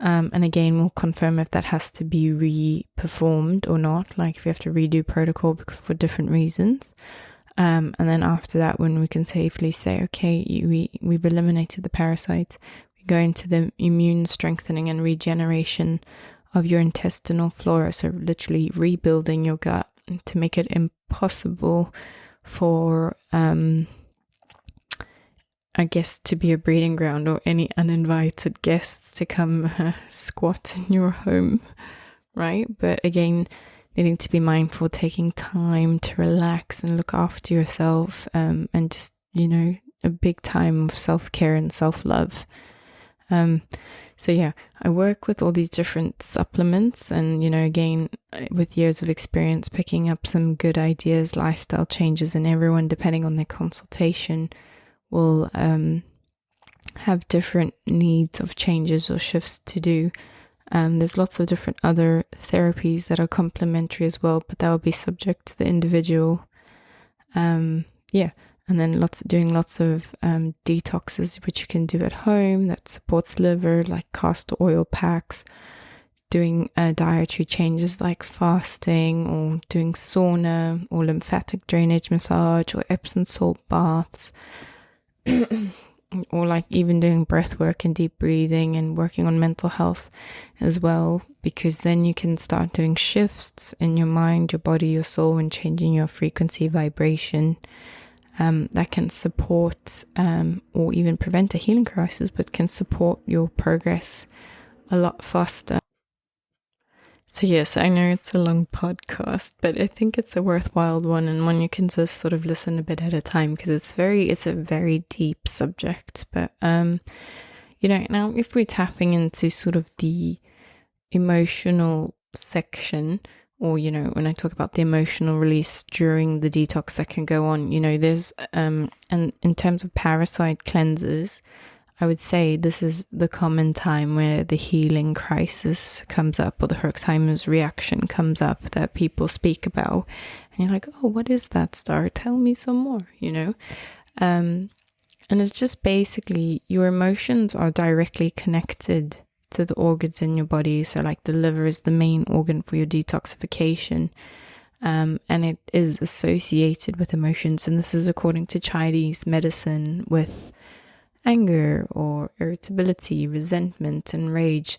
Speaker 1: and again, we'll confirm if that has to be re-performed or not, like if we have to redo protocol for different reasons. And then after that, when we can safely say, okay, we've eliminated the parasites, we go into the immune strengthening and regeneration of your intestinal flora. So literally rebuilding your gut to make it impossible for, I guess, to be a breeding ground or any uninvited guests to come squat in your home, right? But again, needing to be mindful, taking time to relax and look after yourself, and just, a big time of self-care and self-love. So yeah, I work with all these different supplements and, again, with years of experience, picking up some good ideas, lifestyle changes, and everyone, depending on their consultation, will have different needs of changes or shifts to do. There's lots of different other therapies that are complementary as well, but that will be subject to the individual. And then doing lots of detoxes, which you can do at home that supports liver, like castor oil packs, doing dietary changes like fasting, or doing sauna or lymphatic drainage massage or Epsom salt baths. Or like even doing breath work and deep breathing and working on mental health as well, because then you can start doing shifts in your mind, your body, your soul, and changing your frequency vibration. That can support or even prevent a healing crisis, but can support your progress a lot faster. So yes, I know it's a long podcast, but I think it's a worthwhile one, and one you can just sort of listen a bit at a time, because it's a very deep subject. But now if we're tapping into sort of the emotional section, or when I talk about the emotional release during the detox that can go on, there's and in terms of parasite cleanses, I would say this is the common time where the healing crisis comes up, or the Herxheimer's reaction comes up that people speak about. And you're like, oh, what is that, Star? Tell me some more, And it's just basically your emotions are directly connected to the organs in your body. So like the liver is the main organ for your detoxification. And it is associated with emotions. And this is according to Chinese medicine with anger or irritability, resentment, and rage.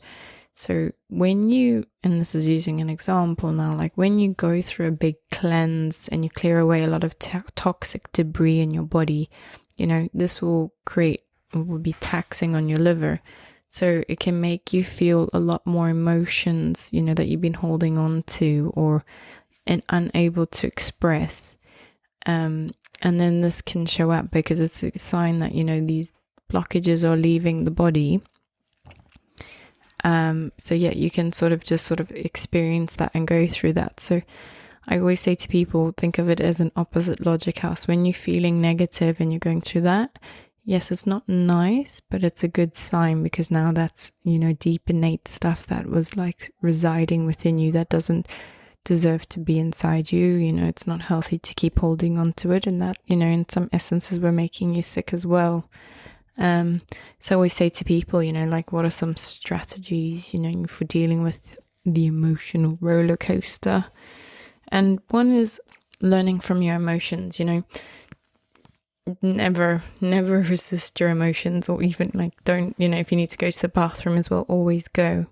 Speaker 1: So when you, and this is using an example now, like when you go through a big cleanse and you clear away a lot of toxic debris in your body, this will be taxing on your liver. So it can make you feel a lot more emotions, that you've been holding on to and unable to express. And then this can show up because it's a sign that, these blockages are leaving the body. So yeah, you can sort of experience that and go through that. So I always say to people, think of it as an opposite logic house. When you're feeling negative and you're going through that, yes, it's not nice, but it's a good sign, because now that's, deep innate stuff that was like residing within you that doesn't deserve to be inside you. It's not healthy to keep holding on to it, and that, in some essences were making you sick as well. So I always say to people, like, what are some strategies, for dealing with the emotional roller coaster? And one is learning from your emotions. Never resist your emotions, or even like, don't, if you need to go to the bathroom as well, always go.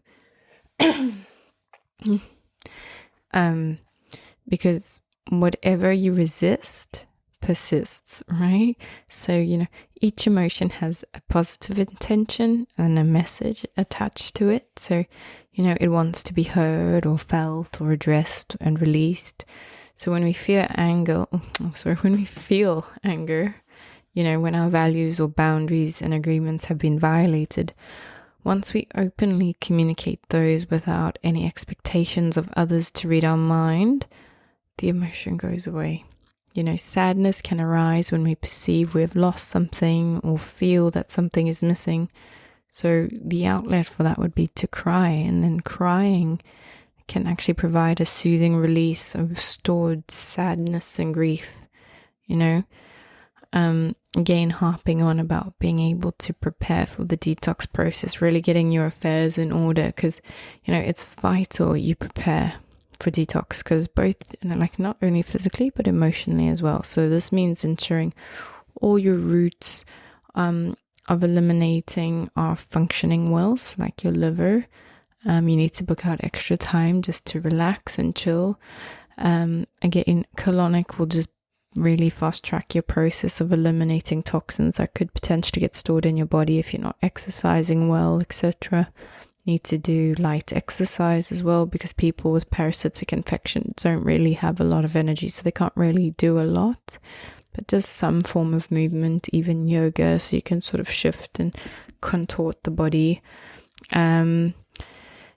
Speaker 1: Because whatever you resist persists, right? So, each emotion has a positive intention and a message attached to it. So, it wants to be heard or felt or addressed and released. So when we feel anger, when our values or boundaries and agreements have been violated, once we openly communicate those without any expectations of others to read our mind, the emotion goes away. Sadness can arise when we perceive we have lost something or feel that something is missing. So the outlet for that would be to cry, and then crying can actually provide a soothing release of stored sadness and grief. Again, harping on about being able to prepare for the detox process, really getting your affairs in order, because, it's vital you prepare for detox, because both, not only physically, but emotionally as well. So this means ensuring all your routes of eliminating are functioning well, so like your liver. You need to book out extra time just to relax and chill. Again, colonic will just really fast track your process of eliminating toxins that could potentially get stored in your body if you're not exercising well, etc. Need to do light exercise as well, because people with parasitic infections don't really have a lot of energy, so they can't really do a lot. But just some form of movement, even yoga, so you can sort of shift and contort the body.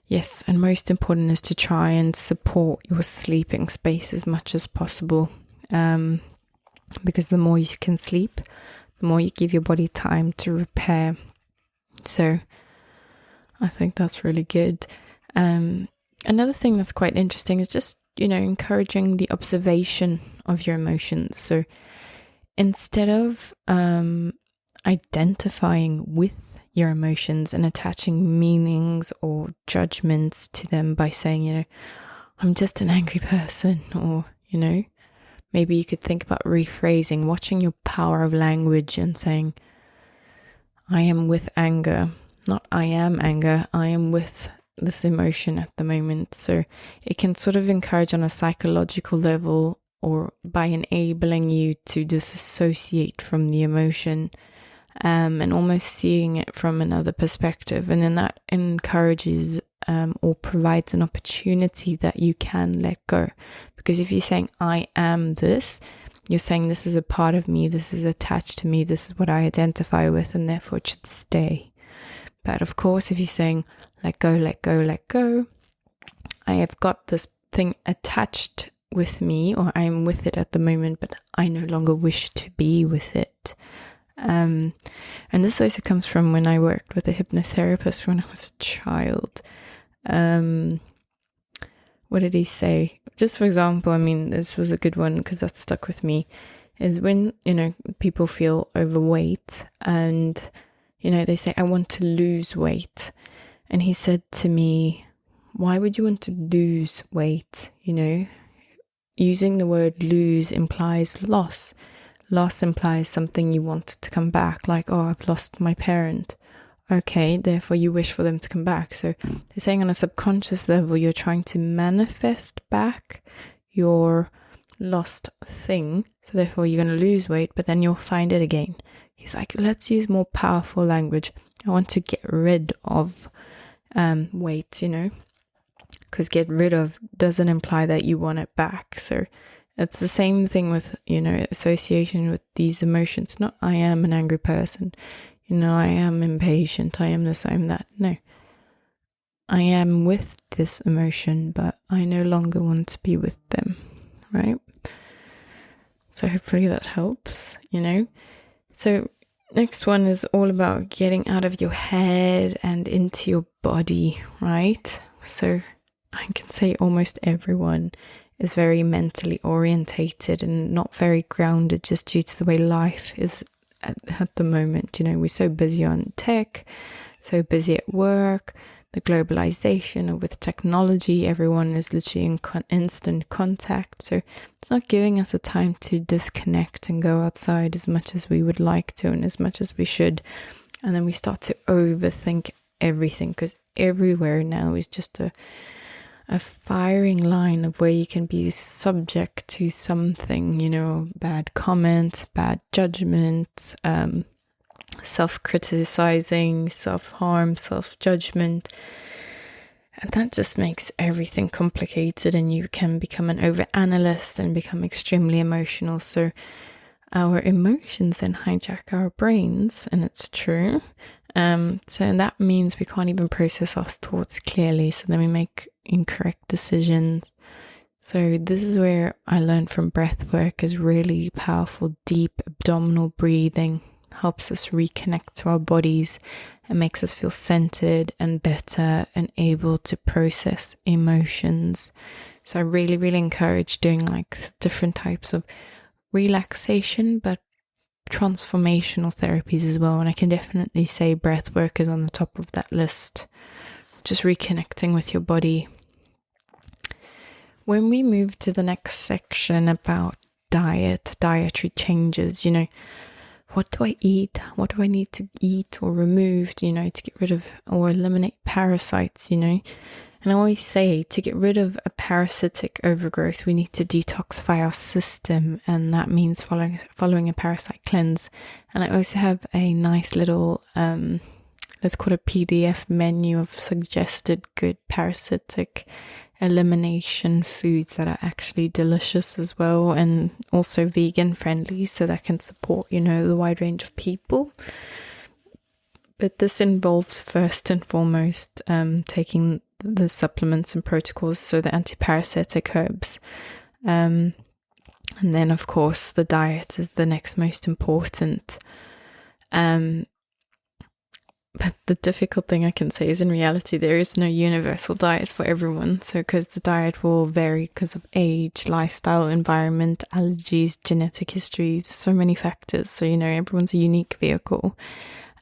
Speaker 1: Yes, and most important is to try and support your sleeping space as much as possible. Because the more you can sleep, the more you give your body time to repair. So I think that's really good. Another thing that's quite interesting is just, encouraging the observation of your emotions. So instead of identifying with your emotions and attaching meanings or judgments to them by saying, I'm just an angry person, or, maybe you could think about rephrasing, watching your power of language and saying, I am with anger, not I am anger, I am with this emotion at the moment. So it can sort of encourage on a psychological level, or by enabling you to disassociate from the emotion, and almost seeing it from another perspective. And then that encourages or provides an opportunity that you can let go. Because if you're saying, I am this, you're saying this is a part of me, this is attached to me, this is what I identify with, and therefore it should stay. But of course, if you're saying, let go, let go, let go, I have got this thing attached with me, or I'm with it at the moment, but I no longer wish to be with it. And this also comes from when I worked with a hypnotherapist when I was a child. What did he say? Just for example, this was a good one because that stuck with me, is when, people feel overweight and, they say, I want to lose weight. And he said to me, why would you want to lose weight? Using the word lose implies loss. Loss implies something you want to come back, like, oh, I've lost my parent. Okay, therefore you wish for them to come back. So they're saying on a subconscious level, you're trying to manifest back your lost thing. So therefore you're going to lose weight, but then you'll find it again. He's like, let's use more powerful language. I want to get rid of weight, because get rid of doesn't imply that you want it back. So it's the same thing with, association with these emotions. Not I am an angry person, I am impatient, I am this, I am that. No, I am with this emotion, but I no longer want to be with them, right? So hopefully that helps, So Next one is all about getting out of your head and into your body, right? So I can say almost everyone is very mentally orientated and not very grounded just due to the way life is at the moment. You know, we're so busy on tech, so busy at work, the globalization of with technology, everyone is literally in instant contact. So it's not giving us a time to disconnect and go outside as much as we would like to and as much as we should. And then we start to overthink everything because everywhere now is just a firing line of where you can be subject to something, you know, bad comment, bad judgment, self-criticizing, self-harm, self-judgment. And that just makes everything complicated, and you can become an over-analyst and become extremely emotional. So our emotions then hijack our brains, and it's true. So that means we can't even process our thoughts clearly. So then we make incorrect decisions. So this is where I learned from breath work is really powerful, deep abdominal breathing. Helps us reconnect to our bodies and makes us feel centered and better and able to process emotions. So I really, really encourage doing like different types of relaxation, but transformational therapies as well. And I can definitely say breath work is on the top of that list. Just reconnecting with your body. When we move to the next section about dietary changes, you know, what do I eat? What do I need to eat or remove, you know, to get rid of or eliminate parasites, you know? And I always say to get rid of a parasitic overgrowth, we need to detoxify our system. And that means following a parasite cleanse. And I also have a nice little, let's call it a PDF menu of suggested good parasitic elimination foods that are actually delicious as well, and also vegan friendly, so that can support, you know, the wide range of people. But this involves first and foremost taking the supplements and protocols, so the antiparasitic herbs, and then of course the diet is the next most important. But the difficult thing I can say is in reality, there is no universal diet for everyone. So because the diet will vary because of age, lifestyle, environment, allergies, genetic histories, so many factors. So, you know, everyone's a unique vehicle.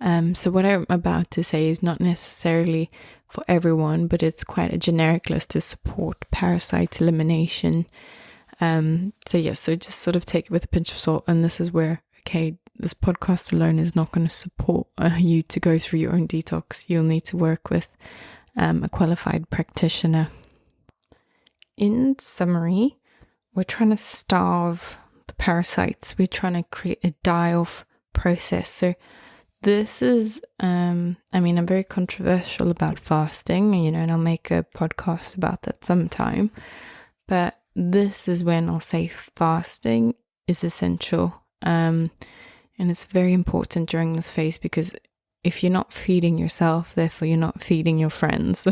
Speaker 1: So what I'm about to say is not necessarily for everyone, but it's quite a generic list to support parasite elimination. So just sort of take it with a pinch of salt. And this is where, okay, this podcast alone is not going to support you to go through your own detox. You'll need to work with a qualified practitioner. In summary, we're trying to starve the parasites. We're trying to create a die-off process. So this is, I'm very controversial about fasting, you know, and I'll make a podcast about that sometime. But this is when I'll say fasting is essential. And it's very important during this phase, because if you're not feeding yourself, therefore you're not feeding your friends.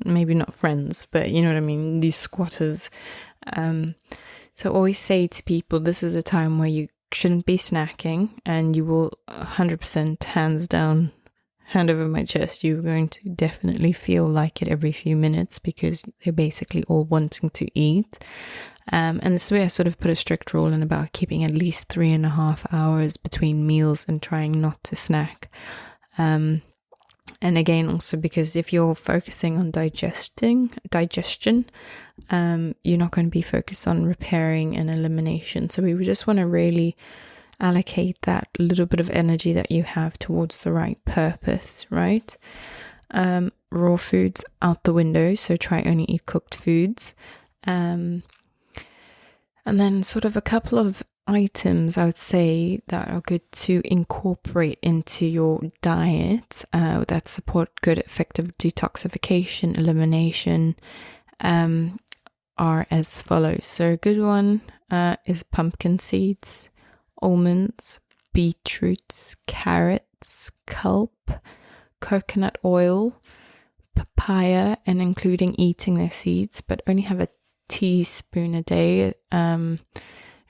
Speaker 1: Maybe not friends, but you know what I mean, these squatters. So I always say to people, this is a time where you shouldn't be snacking, and you will 100% hands down, hand over my chest, you're going to definitely feel like it every few minutes, because they're basically all wanting to eat. And this is where I sort of put a strict rule in about keeping at least 3.5 hours between meals and trying not to snack. And again, also because if you're focusing on digestion, you're not going to be focused on repairing and elimination. So we just want to really allocate that little bit of energy that you have towards the right purpose, right? Raw foods out the window, so try only eat cooked foods. And then sort of a couple of items I would say that are good to incorporate into your diet that support good effective detoxification, elimination, are as follows. So a good one is pumpkin seeds, almonds, beetroots, carrots, kelp, coconut oil, papaya, and including eating their seeds, but only have a teaspoon a day.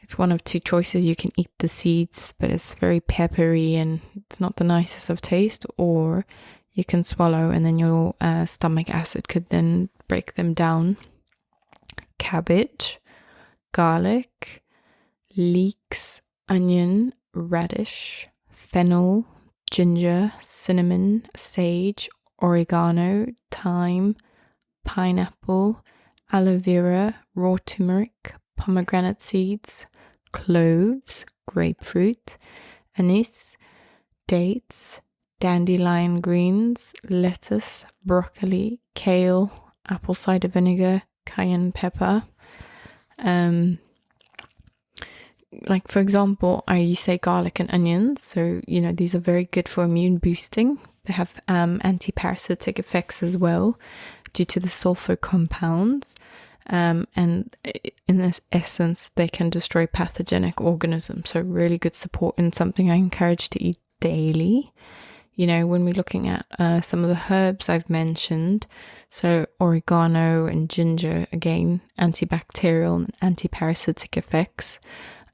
Speaker 1: It's one of two choices. You can eat the seeds, but it's very peppery and it's not the nicest of taste, or you can swallow and then your stomach acid could then break them down. Cabbage, garlic, leeks, onion, radish, fennel, ginger, cinnamon, sage, oregano, thyme, pineapple, aloe vera, raw turmeric, pomegranate seeds, cloves, grapefruit, anise, dates, dandelion greens, lettuce, broccoli, kale, apple cider vinegar, cayenne pepper. Like for example, I say garlic and onions. So, these are very good for immune boosting. They have anti-parasitic effects as well due to the sulfur compounds. And in this essence, they can destroy pathogenic organisms. So really good support and something I encourage to eat daily. When we're looking at some of the herbs I've mentioned, so oregano and ginger, again, antibacterial and anti-parasitic effects,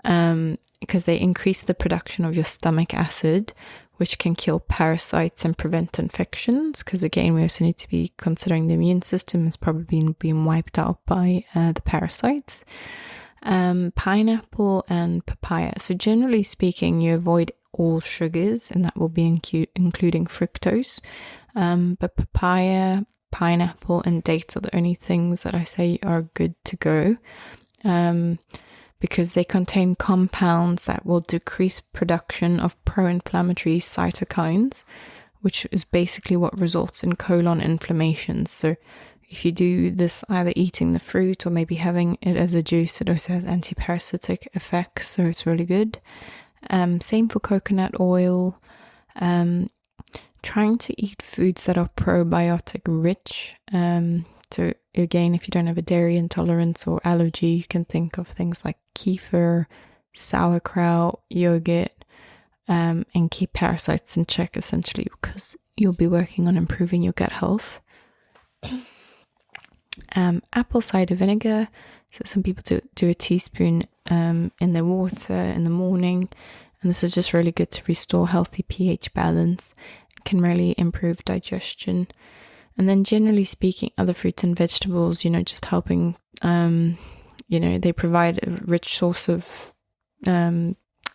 Speaker 1: because they increase the production of your stomach acid, which can kill parasites and prevent infections. Because again, we also need to be considering the immune system is probably being wiped out by the parasites. Pineapple and papaya. So generally speaking, you avoid all sugars, and that will be including fructose. But papaya, pineapple, and dates are the only things that I say are good to go, because they contain compounds that will decrease production of pro-inflammatory cytokines, which is basically what results in colon inflammation. So if you do this either eating the fruit or maybe having it as a juice, it also has anti-parasitic effects, so it's really good. Same for coconut oil. Trying to eat foods that are probiotic rich. So again, if you don't have a dairy intolerance or allergy, you can think of things like kefir, sauerkraut, yogurt, and keep parasites in check essentially, because you'll be working on improving your gut health. Apple cider vinegar. So some people do a teaspoon in their water in the morning, and this is just really good to restore healthy pH balance. It can really improve digestion. And then generally speaking, other fruits and vegetables, just helping, they provide a rich source of,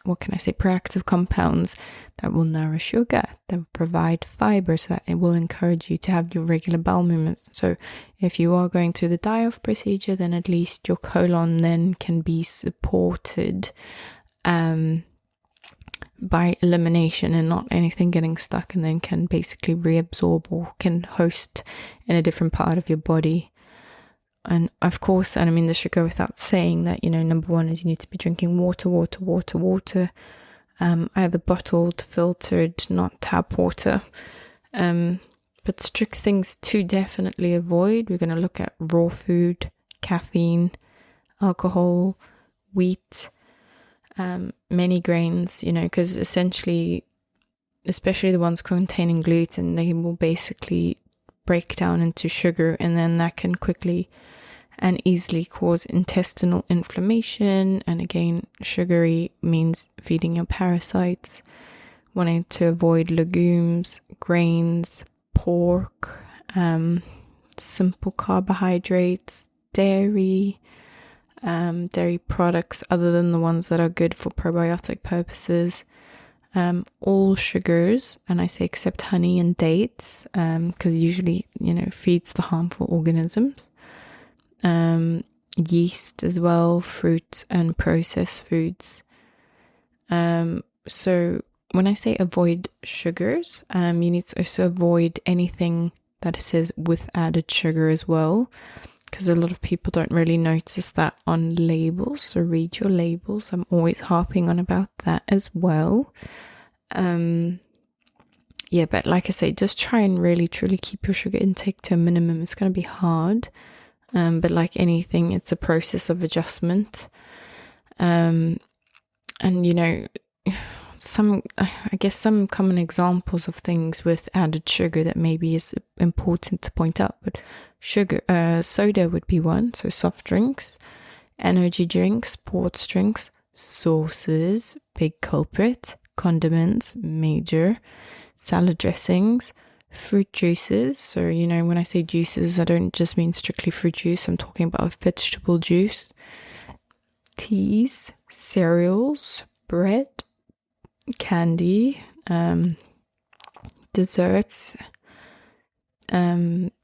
Speaker 1: proactive compounds that will nourish your gut, that will provide fiber so that it will encourage you to have your regular bowel movements. So if you are going through the die-off procedure, then at least your colon then can be supported by elimination and not anything getting stuck, and then can basically reabsorb or can host in a different part of your body. And of course, this should go without saying that, number one is you need to be drinking water, either bottled, filtered, not tap water. But strict things to definitely avoid. We're going to look at raw food, caffeine, alcohol, wheat, many grains, because essentially, especially the ones containing gluten, they will basically break down into sugar, and then that can quickly and easily cause intestinal inflammation. And again, sugary means feeding your parasites. Wanting to avoid legumes, grains, pork, simple carbohydrates, dairy products other than the ones that are good for probiotic purposes, all sugars, and I say except honey and dates, because usually, feeds the harmful organisms, yeast as well, fruits and processed foods. So when I say avoid sugars, you need to also avoid anything that says with added sugar as well, because a lot of people don't really notice that on labels. So read your labels. I'm always harping on about that as well. But like I say, just try and really truly keep your sugar intake to a minimum. It's going to be hard, but like anything, it's a process of adjustment. And some common examples of things with added sugar that maybe is important to point out, but soda would be one. So soft drinks, energy drinks, sports drinks, sauces, big culprit, condiments, major, salad dressings, fruit juices. So, when I say juices, I don't just mean strictly fruit juice. I'm talking about vegetable juice, teas, cereals, bread, candy, desserts,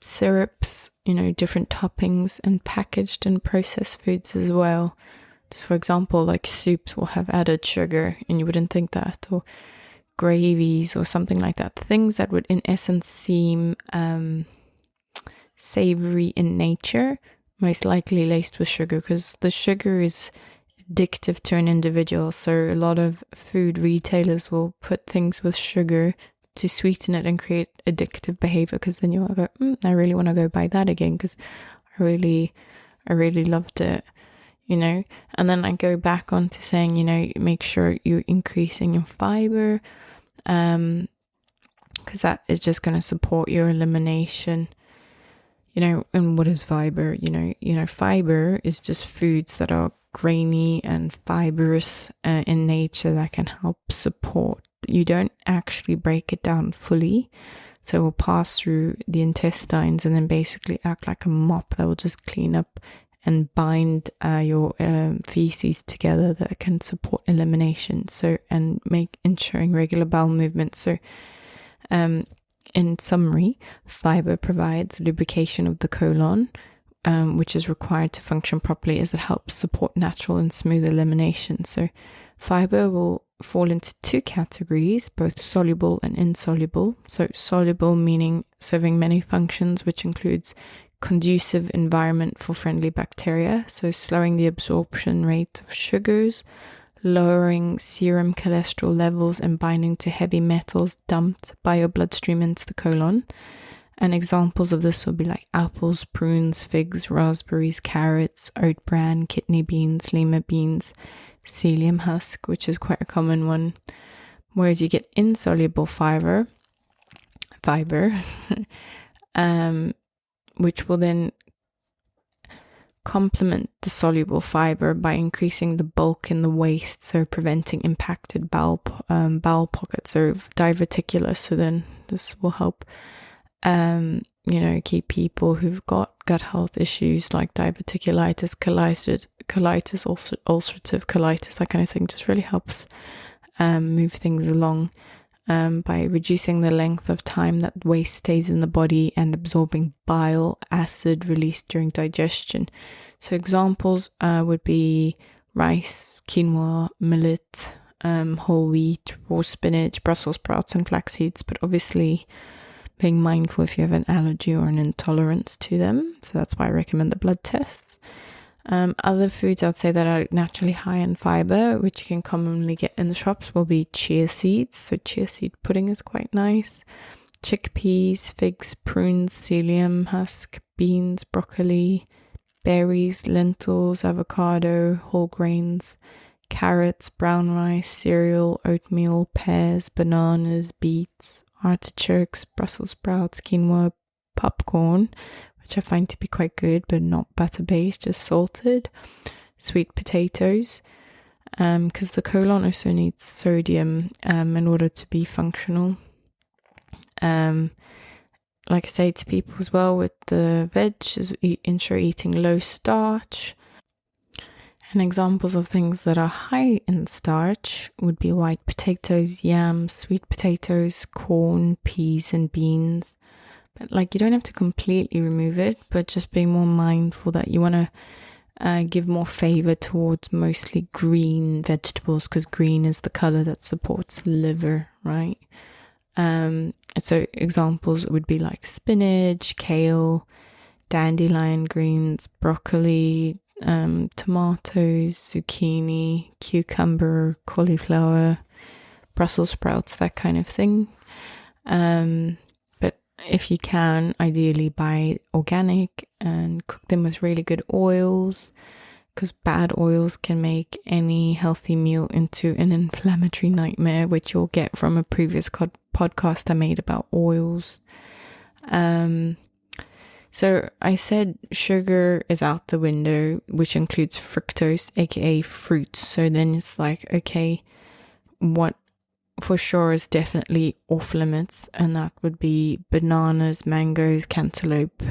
Speaker 1: syrups, different toppings, and packaged and processed foods as well. Just for example, like soups will have added sugar, and you wouldn't think that, or gravies or something like that. Things that would in essence seem savory in nature, most likely laced with sugar, because the sugar is addictive to an individual. So a lot of food retailers will put things with sugar to sweeten it and create addictive behavior, because then you'll go, I really want to go buy that again because I really loved it, And then I go back on to saying, make sure you're increasing your fiber, because that is just going to support your elimination. And what is fiber? Fiber is just foods that are grainy and fibrous in nature that can help support. You don't actually break it down fully, so it will pass through the intestines and then basically act like a mop that will just clean up and bind your feces together, that can support elimination. So, and ensuring regular bowel movement. So, in summary, fiber provides lubrication of the colon, which is required to function properly, as it helps support natural and smooth elimination. So fiber will fall into two categories, both soluble and insoluble. So soluble meaning serving many functions, which includes conducive environment for friendly bacteria, so slowing the absorption rate of sugars, lowering serum cholesterol levels, and binding to heavy metals dumped by your bloodstream into the colon. And examples of this would be like apples, prunes, figs, raspberries, carrots, oat bran, kidney beans, lima beans, psyllium husk, which is quite a common one. Whereas you get insoluble fiber, which will then complement the soluble fiber by increasing the bulk in the waste, so preventing impacted bowel pockets or diverticular. So then this will help keep people who've got gut health issues like diverticulitis, colitis, ulcerative colitis, that kind of thing. Just really helps move things along by reducing the length of time that waste stays in the body and absorbing bile acid released during digestion. So examples would be rice, quinoa, millet, whole wheat, raw spinach, Brussels sprouts, and flax seeds. But obviously being mindful if you have an allergy or an intolerance to them. So that's why I recommend the blood tests. Other foods I'd say that are naturally high in fiber, which you can commonly get in the shops, will be chia seeds. So chia seed pudding is quite nice. Chickpeas, figs, prunes, psyllium husk, beans, broccoli, berries, lentils, avocado, whole grains, carrots, brown rice, cereal, oatmeal, pears, bananas, beets, artichokes, Brussels sprouts, quinoa, popcorn, which I find to be quite good, but not butter-based, just salted, sweet potatoes, because the colon also needs sodium in order to be functional. Like I say to people as well with the veg, is ensure eating low starch. And examples of things that are high in starch would be white potatoes, yams, sweet potatoes, corn, peas, and beans. But you don't have to completely remove it, but just being more mindful that you want to give more favor towards mostly green vegetables, because green is the color that supports liver, right? So examples would be like spinach, kale, dandelion greens, broccoli, tomatoes, zucchini, cucumber, cauliflower, Brussels sprouts, that kind of thing. But if you can, ideally buy organic and cook them with really good oils, because bad oils can make any healthy meal into an inflammatory nightmare, which you'll get from a previous podcast I made about oils. So I said sugar is out the window, which includes fructose, aka fruit. So then it's like, okay, what for sure is definitely off limits, and that would be bananas, mangoes, cantaloupe,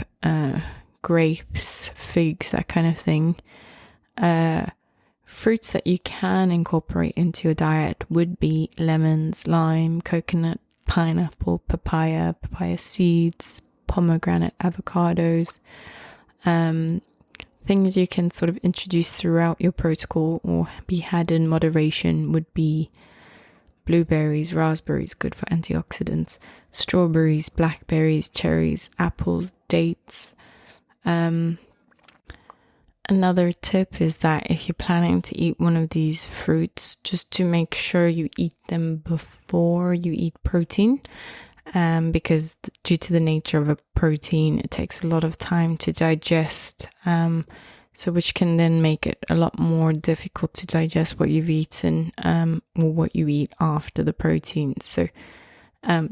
Speaker 1: grapes, figs, that kind of thing. Fruits that you can incorporate into your diet would be lemons, lime, coconut, pineapple, papaya seeds, pomegranate, avocados. Things you can sort of introduce throughout your protocol or be had in moderation would be blueberries, raspberries, good for antioxidants, strawberries, blackberries, cherries, apples, dates. Another tip is that if you're planning to eat one of these fruits, just to make sure you eat them before you eat protein, because due to the nature of a protein, it takes a lot of time to digest, so which can then make it a lot more difficult to digest what you've eaten, or what you eat after the protein. So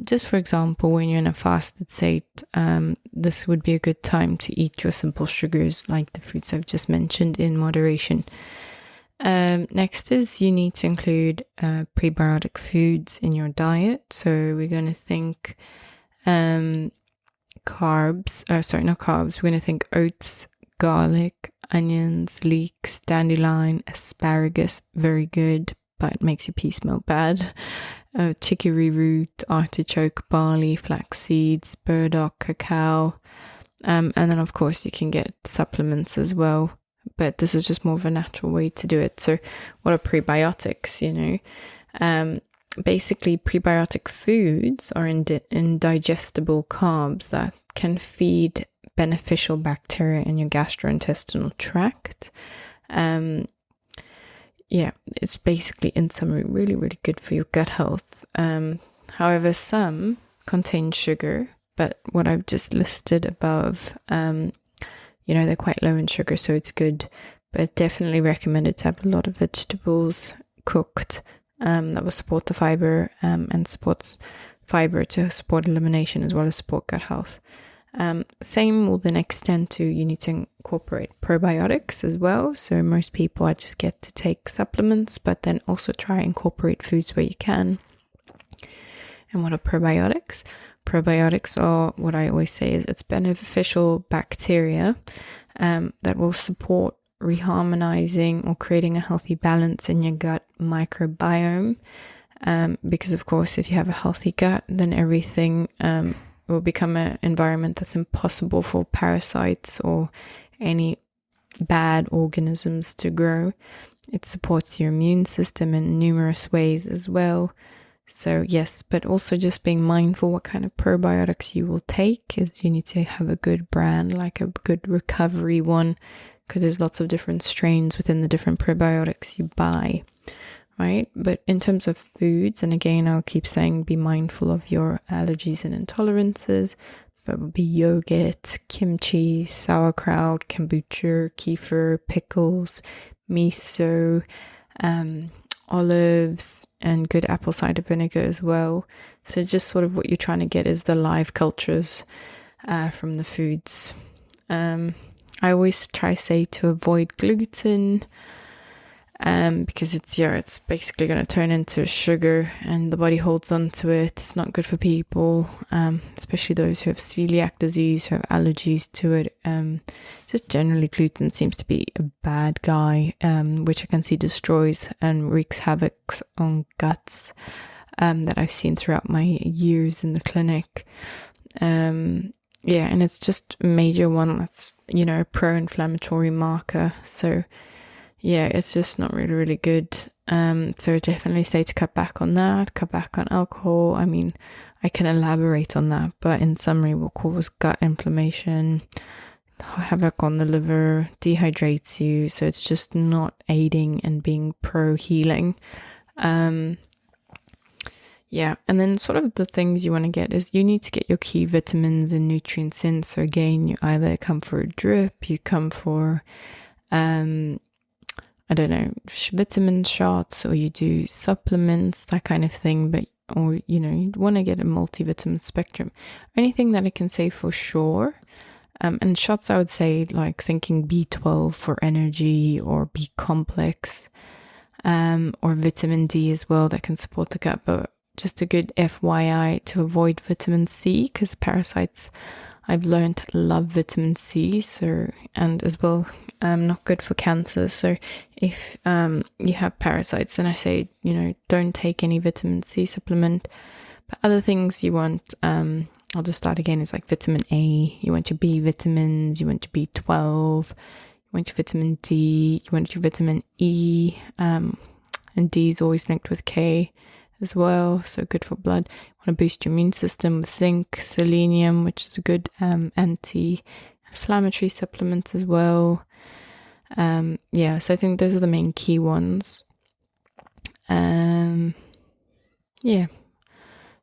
Speaker 1: just for example, when you're in a fasted state, this would be a good time to eat your simple sugars like the fruits I've just mentioned in moderation. Next is you need to include prebiotic foods in your diet. So we're going to think not carbs. We're going to think oats, garlic, onions, leeks, dandelion, asparagus, very good, but it makes your pee smell bad. Chicory root, artichoke, barley, flax seeds, burdock, cacao. And then of course you can get supplements as well, but this is just more of a natural way to do it. So what are prebiotics, basically prebiotic foods are indigestible carbs that can feed beneficial bacteria in your gastrointestinal tract. It's basically, in summary, really, really good for your gut health. However, some contain sugar, but what I've just listed above, they're quite low in sugar, so it's good, but definitely recommended to have a lot of vegetables cooked, that will support the fiber, and supports fiber to support elimination as well as support gut health. Same will then extend to, you need to incorporate probiotics as well. So most people, I just get to take supplements, but then also try incorporate foods where you can. And what are probiotics? Probiotics are, what I always say is, it's beneficial bacteria that will support reharmonizing or creating a healthy balance in your gut microbiome. Because of course, if you have a healthy gut, then everything will become an environment that's impossible for parasites or any bad organisms to grow. It supports your immune system in numerous ways as well. So yes, but also just being mindful what kind of probiotics you will take, is you need to have a good brand, like a good recovery one, because there's lots of different strains within the different probiotics you buy. Right? But in terms of foods, and again, I'll keep saying be mindful of your allergies and intolerances, but it would be yogurt, kimchi, sauerkraut, kombucha, kefir, pickles, miso, olives, and good apple cider vinegar as well. So just sort of what you're trying to get is the live cultures from the foods. I always say to avoid gluten, because it's basically going to turn into sugar and the body holds on to it. It's not good for people, especially those who have celiac disease, who have allergies to it. Just generally, gluten seems to be a bad guy, which I can see destroys and wreaks havoc on guts, that I've seen throughout my years in the clinic. And it's just a major one that's, a pro-inflammatory marker. So it's just not really, really good. So definitely say to cut back on that, cut back on alcohol. I mean, I can elaborate on that, but in summary, will cause gut inflammation, havoc on the liver, dehydrates you. So it's just not aiding and being pro-healing. And then sort of the things you want to get is you need to get your key vitamins and nutrients in. So again, you either come for a drip, you come for, vitamin shots, or you do supplements, that kind of thing. But, or, you want to get a multivitamin spectrum. Anything that I can say for sure, And shots, I would say, like thinking B12 for energy, or B complex, or vitamin D as well, that can support the gut. But just a good FYI to avoid vitamin C, because parasites, I've learned, love vitamin C. So, and as well, not good for cancer. So if you have parasites, then I say, don't take any vitamin C supplement. But other things you want, I'll just start again, is like vitamin A. You want your B vitamins, you want your B12, you want your vitamin D, you want your vitamin E, and D is always linked with K as well, so good for blood. You want to boost your immune system with zinc, selenium, which is a good anti-inflammatory supplement as well. So I think those are the main key ones.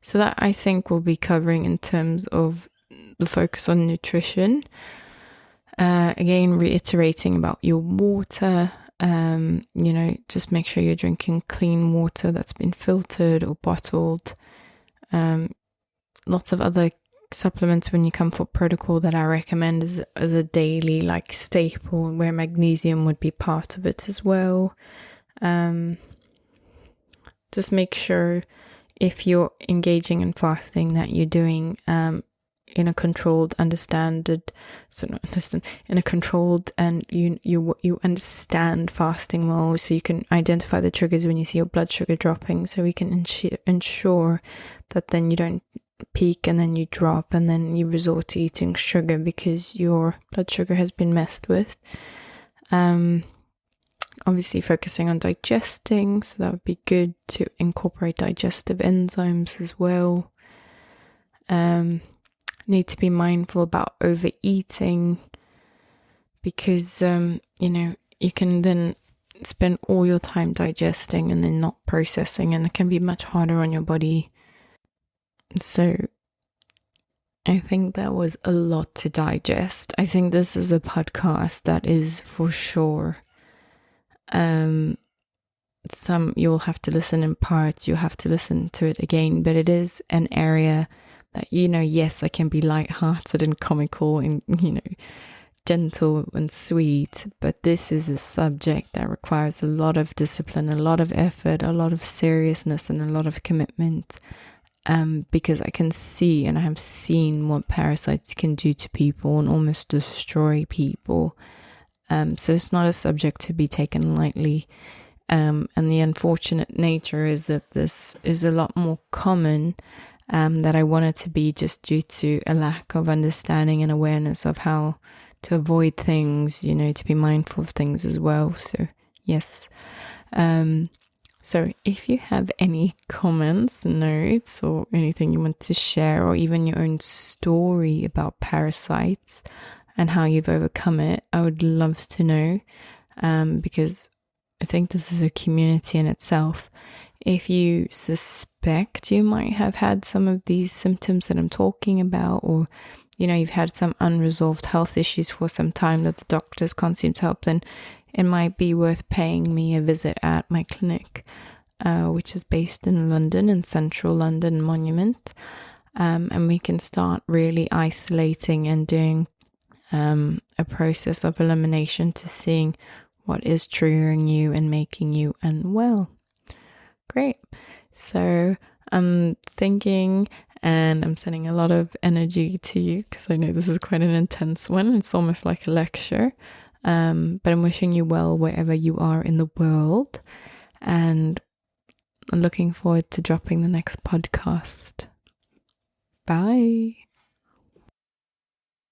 Speaker 1: So that, I think, we'll be covering in terms of the focus on nutrition. Again, reiterating about your water. Just make sure you're drinking clean water that's been filtered or bottled. Lots of other supplements when you come for protocol that I recommend as a daily like staple, where magnesium would be part of it as well. Just make sure, if you're engaging in fasting, that you're doing in a controlled, in a controlled, and you understand fasting well, so you can identify the triggers when you see your blood sugar dropping, so we can ensure that then you don't peak and then you drop and then you resort to eating sugar because your blood sugar has been messed with. Obviously focusing on digesting, so that would be good to incorporate digestive enzymes as well. Need to be mindful about overeating, because you can then spend all your time digesting and then not processing, and it can be much harder on your body. So I think that was a lot to digest. I think this is a podcast that is for sure some you'll have to listen in parts, you'll have to listen to it again, but it is an area that, yes, I can be lighthearted and comical and, gentle and sweet, but this is a subject that requires a lot of discipline, a lot of effort, a lot of seriousness, and a lot of commitment, because I can see and I have seen what parasites can do to people and almost destroy people. So it's not a subject to be taken lightly. And the unfortunate nature is that this is a lot more common that I want it to be, just due to a lack of understanding and awareness of how to avoid things, to be mindful of things as well. So yes. So if you have any comments, notes, or anything you want to share, or even your own story about parasites and how you've overcome it, I would love to know, because I think this is a community in itself. If you suspect you might have had some of these symptoms that I'm talking about, or, you've had some unresolved health issues for some time that the doctors can't seem to help, then it might be worth paying me a visit at my clinic, which is based in London, in central London Monument. And we can start really isolating and doing a process of elimination to seeing what is triggering you and making you unwell. Great. So I'm thinking, and I'm sending a lot of energy to you, because I know this is quite an intense one. It's almost like a lecture. But I'm wishing you well wherever you are in the world. And I'm looking forward to dropping the next podcast. Bye.